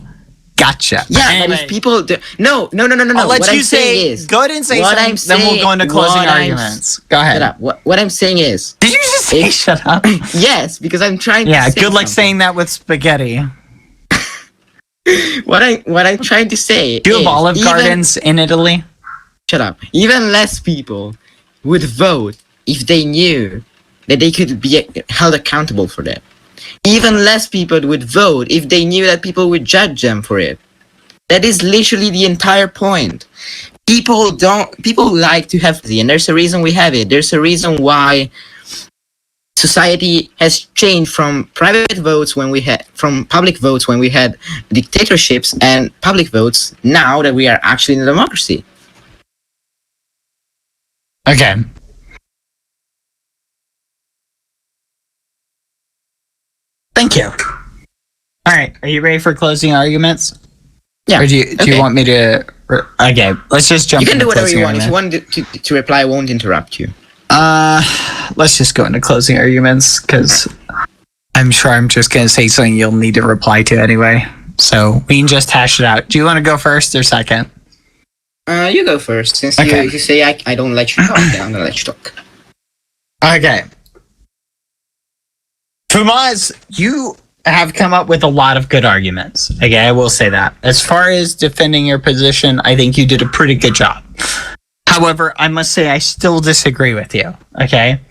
gotcha. Yeah, anyway. But if people do, no. I'll let you say. Go ahead and say something. Then we'll go into closing arguments. Go ahead. Shut up. What I'm saying is. Did you just say shut up? Yes, because I'm trying. Yeah, to good luck saying that with spaghetti. What I'm trying to say. Do you have Olive Gardens in Italy? Shut up. Even less people would vote if they knew that they could be held accountable for that. Even less people would vote if they knew that people would judge them for it. That is literally the entire point. People like to have and there's a reason we have it. There's a reason why society has changed from public votes when we had dictatorships and public votes now that we are actually in a democracy. Okay. Thank you. All right. Are you ready for closing arguments? Yeah. Or do you want me to? Okay. Let's just jump. You can do whatever you want. Argument. If you want to reply, I won't interrupt you. Let's just go into closing arguments because I'm sure I'm just going to say something you'll need to reply to anyway. So we can just hash it out. Do you want to go first or second? You go first. Since you say I don't let you talk, then I'm going to let you talk. Okay. Fumaz, you have come up with a lot of good arguments. Okay, I will say that. As far as defending your position, I think you did a pretty good job. However, I must say I still disagree with you, okay?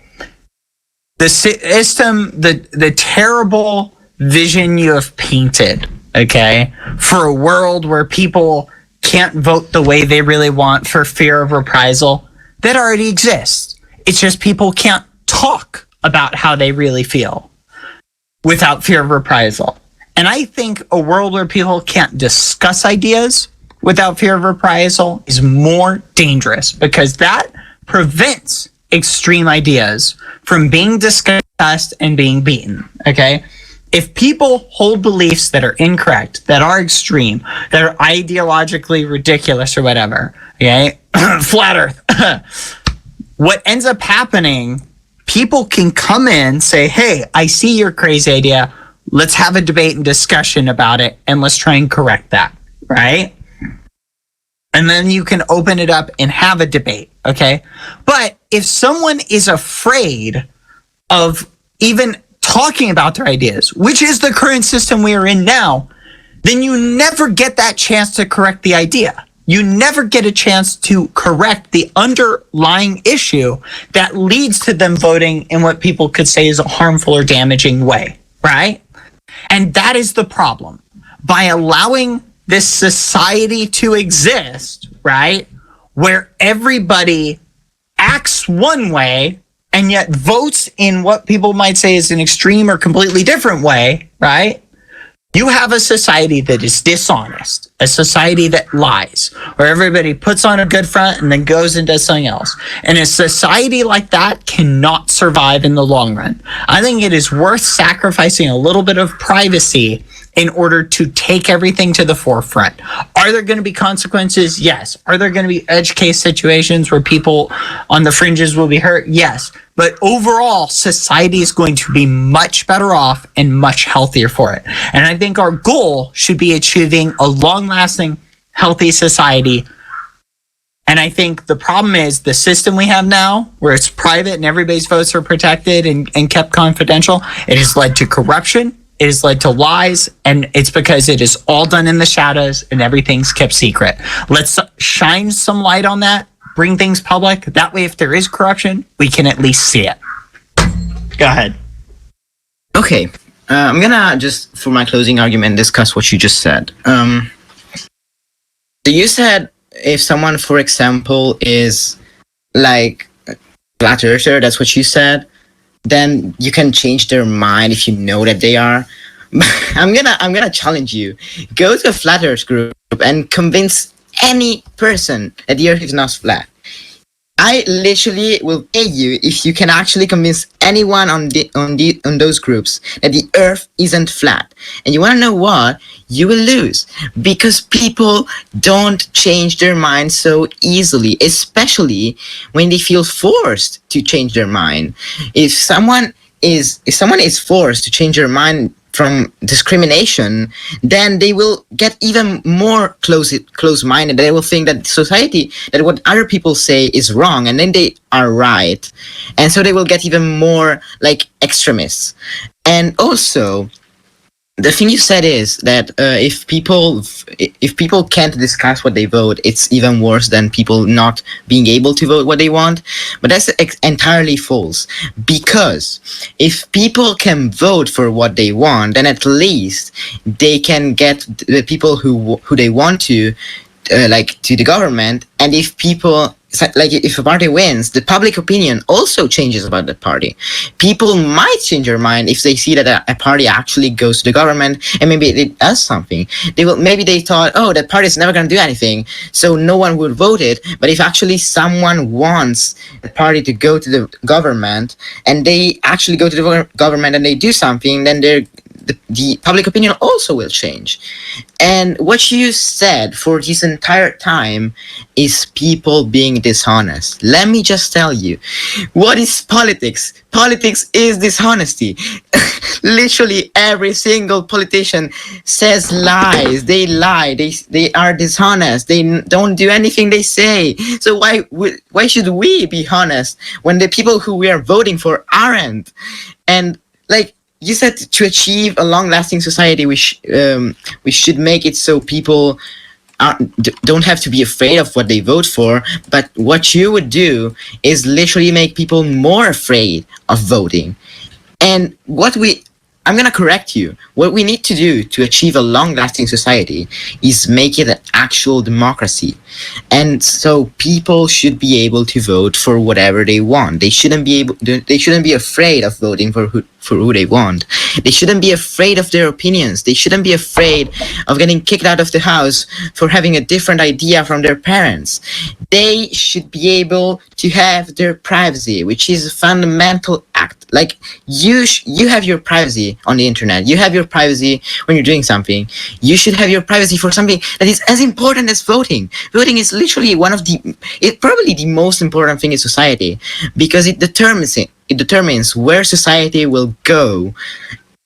The system, the terrible vision you have painted, okay, for a world where people can't vote the way they really want for fear of reprisal, that already exists. It's just people can't talk about how they really feel without fear of reprisal. And I think a world where people can't discuss ideas without fear of reprisal is more dangerous because that prevents extreme ideas from being discussed and being beaten, okay? If people hold beliefs that are incorrect, that are extreme, that are ideologically ridiculous or whatever, okay? Flat Earth. What ends up happening, people can come in, say, hey, I see your crazy idea. Let's have a debate and discussion about it, and let's try and correct that, right? And then you can open it up and have a debate, okay? But if someone is afraid of even talking about their ideas, which is the current system we are in now, then you never get that chance to correct the idea. You never get a chance to correct the underlying issue that leads to them voting in what people could say is a harmful or damaging way, right? And that is the problem. By allowing this society to exist, right, where everybody acts one way and yet votes in what people might say is an extreme or completely different way, right? You have a society that is dishonest, a society that lies, where everybody puts on a good front and then goes and does something else. And a society like that cannot survive in the long run. I think it is worth sacrificing a little bit of privacy in order to take everything to the forefront. Are there going to be consequences? Yes. Are there going to be edge case situations where people on the fringes will be hurt? Yes. But overall, society is going to be much better off and much healthier for it. And I think our goal should be achieving a long-lasting, healthy society. And I think the problem is the system we have now, where it's private and everybody's votes are protected and kept confidential, it has led to corruption. It has led to lies, and it's because it is all done in the shadows and everything's kept secret. Let's shine some light on that, bring things public. That way, if there is corruption, we can at least see it. Go ahead. Okay, I'm gonna just, for my closing argument, discuss what you just said. So you said if someone, for example, is like flat earther, that's what you said, then you can change their mind if you know that they are. I'm gonna challenge you. Go to a flat earth group and convince any person that the earth is not flat. I literally will pay you if you can actually convince anyone on those groups that the earth isn't flat. And you want to know what? You will lose, because people don't change their mind so easily, especially when they feel forced to change their mind. If someone is forced to change their mind from discrimination, then they will get even more close-minded. They will think that society, that what other people say is wrong, and then they are right. And so they will get even more like extremists. And also, the thing you said is that if people can't discuss what they vote, it's even worse than people not being able to vote what they want. But that's entirely false, because if people can vote for what they want, then at least they can get the people who they want to the government. And if people, like, if a party wins, the public opinion also changes about that party. People might change their mind if they see that a party actually goes to the government and maybe it does something. Maybe they thought, oh, that party is never going to do anything, so no one would vote it. But if actually someone wants the party to go to the government, and they actually go to the government and they do something, then the public opinion also will change. And what you said for this entire time is people being dishonest. Let me just tell you, what is politics? Politics is dishonesty. Literally every single politician says lies. They lie. They are dishonest. They don't do anything they say. So why should we be honest when the people who we are voting for aren't? And like you said, to achieve a long-lasting society, we should make it so people don't have to be afraid of what they vote for. But what you would do is literally make people more afraid of voting. And I'm going to correct you. What we need to do to achieve a long-lasting society is make it an actual democracy. And so people should be able to vote for whatever they want. They shouldn't be afraid of voting for who they want. They shouldn't be afraid of their opinions. They shouldn't be afraid of getting kicked out of the house for having a different idea from their parents. They should be able to have their privacy, which is a fundamental act. Like, you have your privacy on the internet. You have your privacy when you're doing something. You should have your privacy for something that is as important as voting. Voting is literally probably the most important thing in society, because it determines where society will go,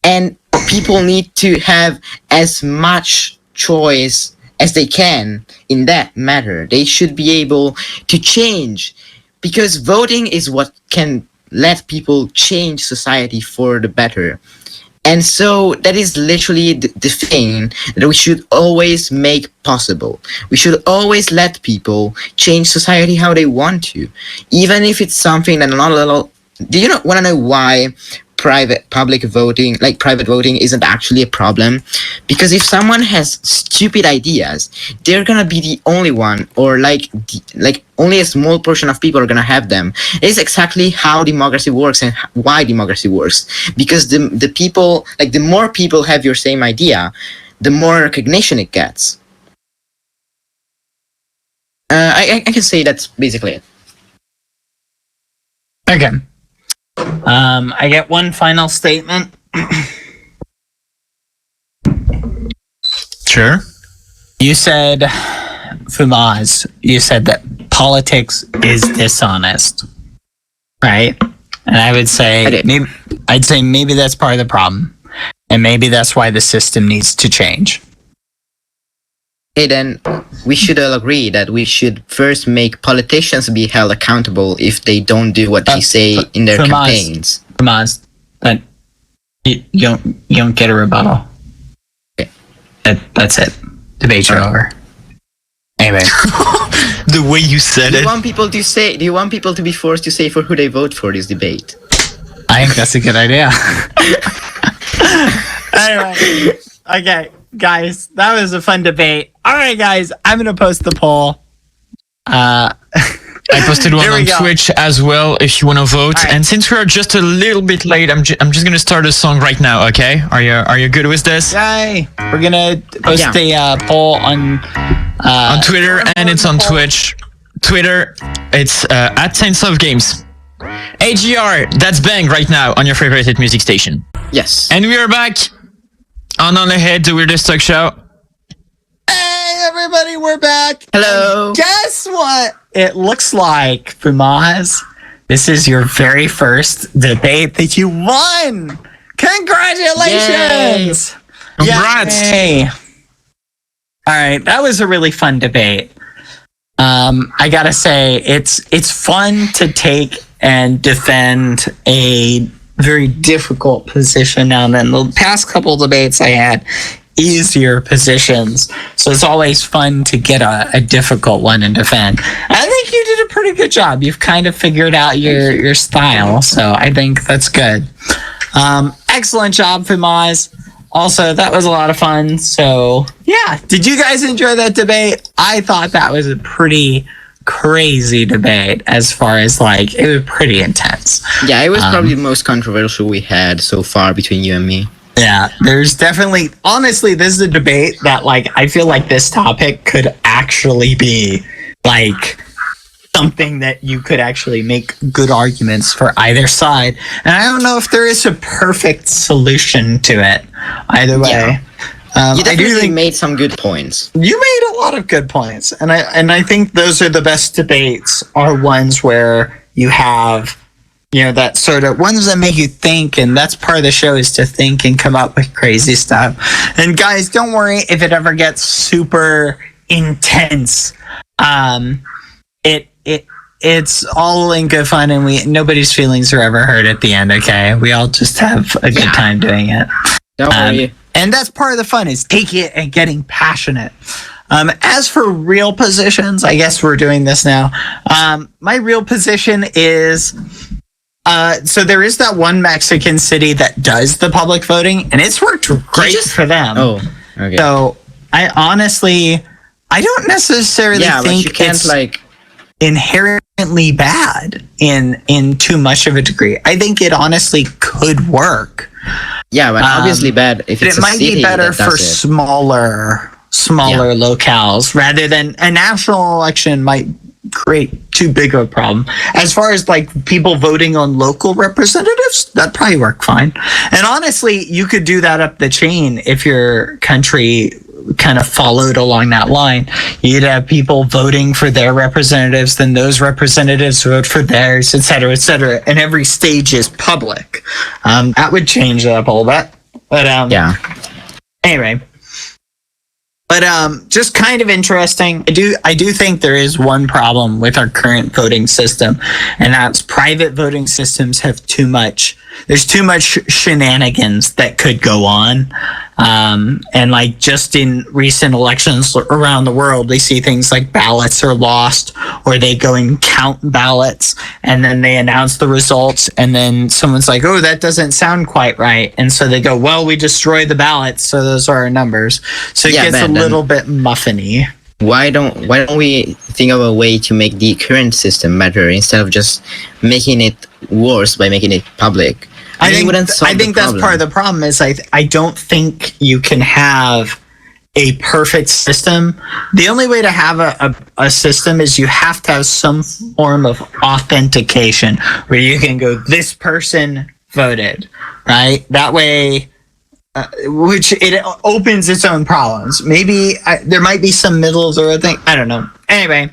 and people need to have as much choice as they can in that matter. They should be able to change, because voting is what can let people change society for the better. And so that is literally the thing that we should always make possible. We should always let people change society how they want to, even if it's something that not a little. Do you want to know why private voting isn't actually a problem? Because if someone has stupid ideas, they're gonna be the only one, or only a small portion of people are gonna have them. It's exactly how democracy works and why democracy works. Because the people, the more people have your same idea, the more recognition it gets. I can say that's basically it. Okay. I get one final statement. Sure. You said, Fumaz, you said that politics is dishonest, right? And I would say, maybe that's part of the problem, and maybe that's why the system needs to change. Okay, then we should all agree that we should first make politicians be held accountable if they don't do what they say in their campaigns. Fumaz, but you don't get a rebuttal. Okay. That's it. Debates are over. Anyway. The way you said Do it. you want people to be forced to say for who they vote for this debate? I think that's a good idea. Anyway, okay, guys, that was a fun debate. All right, guys, I'm gonna post the poll. I posted one There we on go. Twitch as well if you want to vote. All right. And since we are just a little bit late, I'm just gonna start a song right now. Okay? Are you good with this? Yay! We're gonna post a poll on Twitter, and it's on Twitch. Twitter, it's at Saints of Games. AGR, that's Bang right now on your favorite music station. Yes. And we are back on Ahead, the Weirdest Talk Show. Hey, everybody, we're back. Hello. Guess what? It looks like, Fumaz, this is your very first debate that you won. Congratulations! Congrats. Yay. All right, that was a really fun debate. I gotta say, it's fun to take and defend a very difficult position now and then. The past couple debates I had easier positions, so it's always fun to get a difficult one and defend. I think you did a pretty good job. You've kind of figured out your style, so I think that's good. Excellent job, Fumaz. Also, that was a lot of fun. So, yeah. Did you guys enjoy that debate? I thought that was a pretty crazy debate as far as it was pretty intense. Yeah, it was probably the most controversial we had so far between you and me. Yeah, there's definitely, honestly, this is a debate that I feel like this topic could actually be something that you could actually make good arguments for either side. And I don't know if there is a perfect solution to it either way. Yeah. You I do definitely think made some good points. you made a lot of good points. And I think those are the best debates, are ones where you have, that sort of ones that make you think, and that's part of the show, is to think and come up with crazy stuff. And guys, don't worry if it ever gets super intense. It's all in good fun, and nobody's feelings are ever hurt at the end. Okay, we all just have a good time doing it. Don't worry. And that's part of the fun, is take it and getting passionate. As for real positions, I guess we're doing this now. My real position is, so there is that one Mexican city that does the public voting, and it's worked great for them. Oh, okay. So I don't necessarily Yeah, but think you can't it's inherently bad in too much of a degree. I think it honestly could work. Yeah, but obviously bad if But it's it a might city be better that does for it. smaller locales, rather than a national election might create too big of a problem. As far as people voting on local representatives, that'd probably work fine. And honestly, you could do that up the chain if your country kind of followed along that line. You'd have people voting for their representatives, then those representatives vote for theirs, et cetera, and every stage is public. That would change it up a little bit. But Yeah. anyway, But just kind of interesting. I do think there is one problem with our current voting system, and that's private voting systems have too much. There's too much shenanigans that could go on. And like just in recent elections around the world, we see things like ballots are lost, or they go and count ballots and then they announce the results, and then someone's like, oh, that doesn't sound quite right. And so they go, well, we destroyed the ballots, so those are our numbers. So it gets a little bit muffiny. Why don't we think of a way to make the current system better instead of just making it worse by making it public? I think that's part of the problem is I don't think you can have a perfect system. The only way to have a system is you have to have some form of authentication where you can go, this person voted, right? That way, which it opens its own problems. Maybe there might be some middle of the road thing. I don't know. Anyway.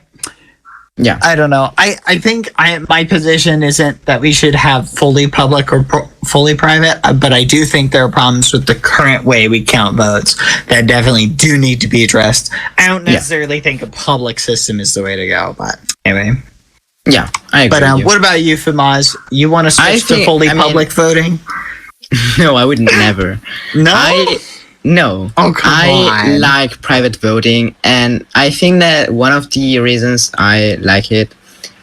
Yeah, I don't know. I think my position isn't that we should have fully public or fully private, but I do think there are problems with the current way we count votes that definitely do need to be addressed. I don't necessarily think a public system is the way to go, but anyway. Yeah, I agree. But what about you, Fumaz? You want to switch to fully public voting? No, I would never. No? No, oh, come I on. like private voting, and I think that one of the reasons I like it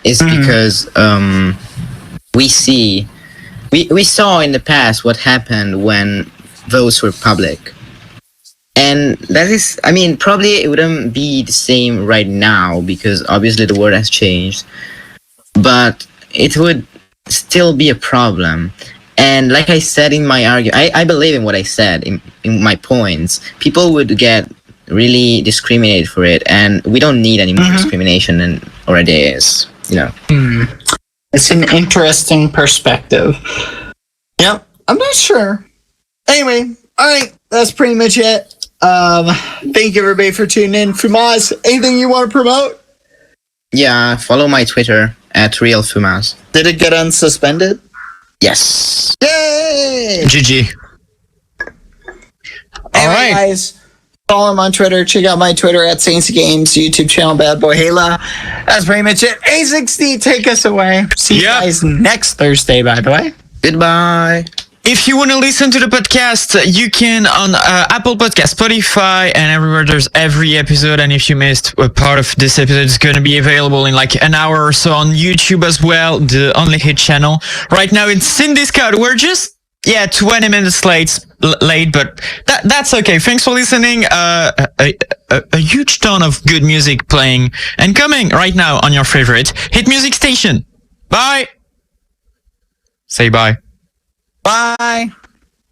is because we saw in the past what happened when votes were public, and that is, I mean, probably it wouldn't be the same right now because obviously the world has changed, but it would still be a problem. And like I said in my argument, I believe in what I said in my points. People would get really discriminated for it, and we don't need any more discrimination than already is, you know. It's an interesting perspective. Yep, I'm not sure. Anyway, all right, that's pretty much it. Thank you everybody for tuning in. Fumaz, anything you want to promote? Yeah, follow my Twitter @RealFumaz. Did it get unsuspended? Yes. Yay! GG. Anyway, right. guys, follow him on Twitter. Check out my Twitter @SaintsGames, YouTube channel BadBoyHalo. That's pretty much it. A60, take us away. See you guys next Thursday, by the way. Goodbye. If you want to listen to the podcast, you can on Apple Podcast, Spotify, and everywhere. There's every episode. And if you missed a part of this episode, it's going to be available in like an hour or so on YouTube as well, the Only Hit channel. Right now, it's in Discord. We're just 20 minutes late, but that's okay. Thanks for listening. A huge ton of good music playing and coming right now on your favorite hit music station. Bye. Say bye. Bye.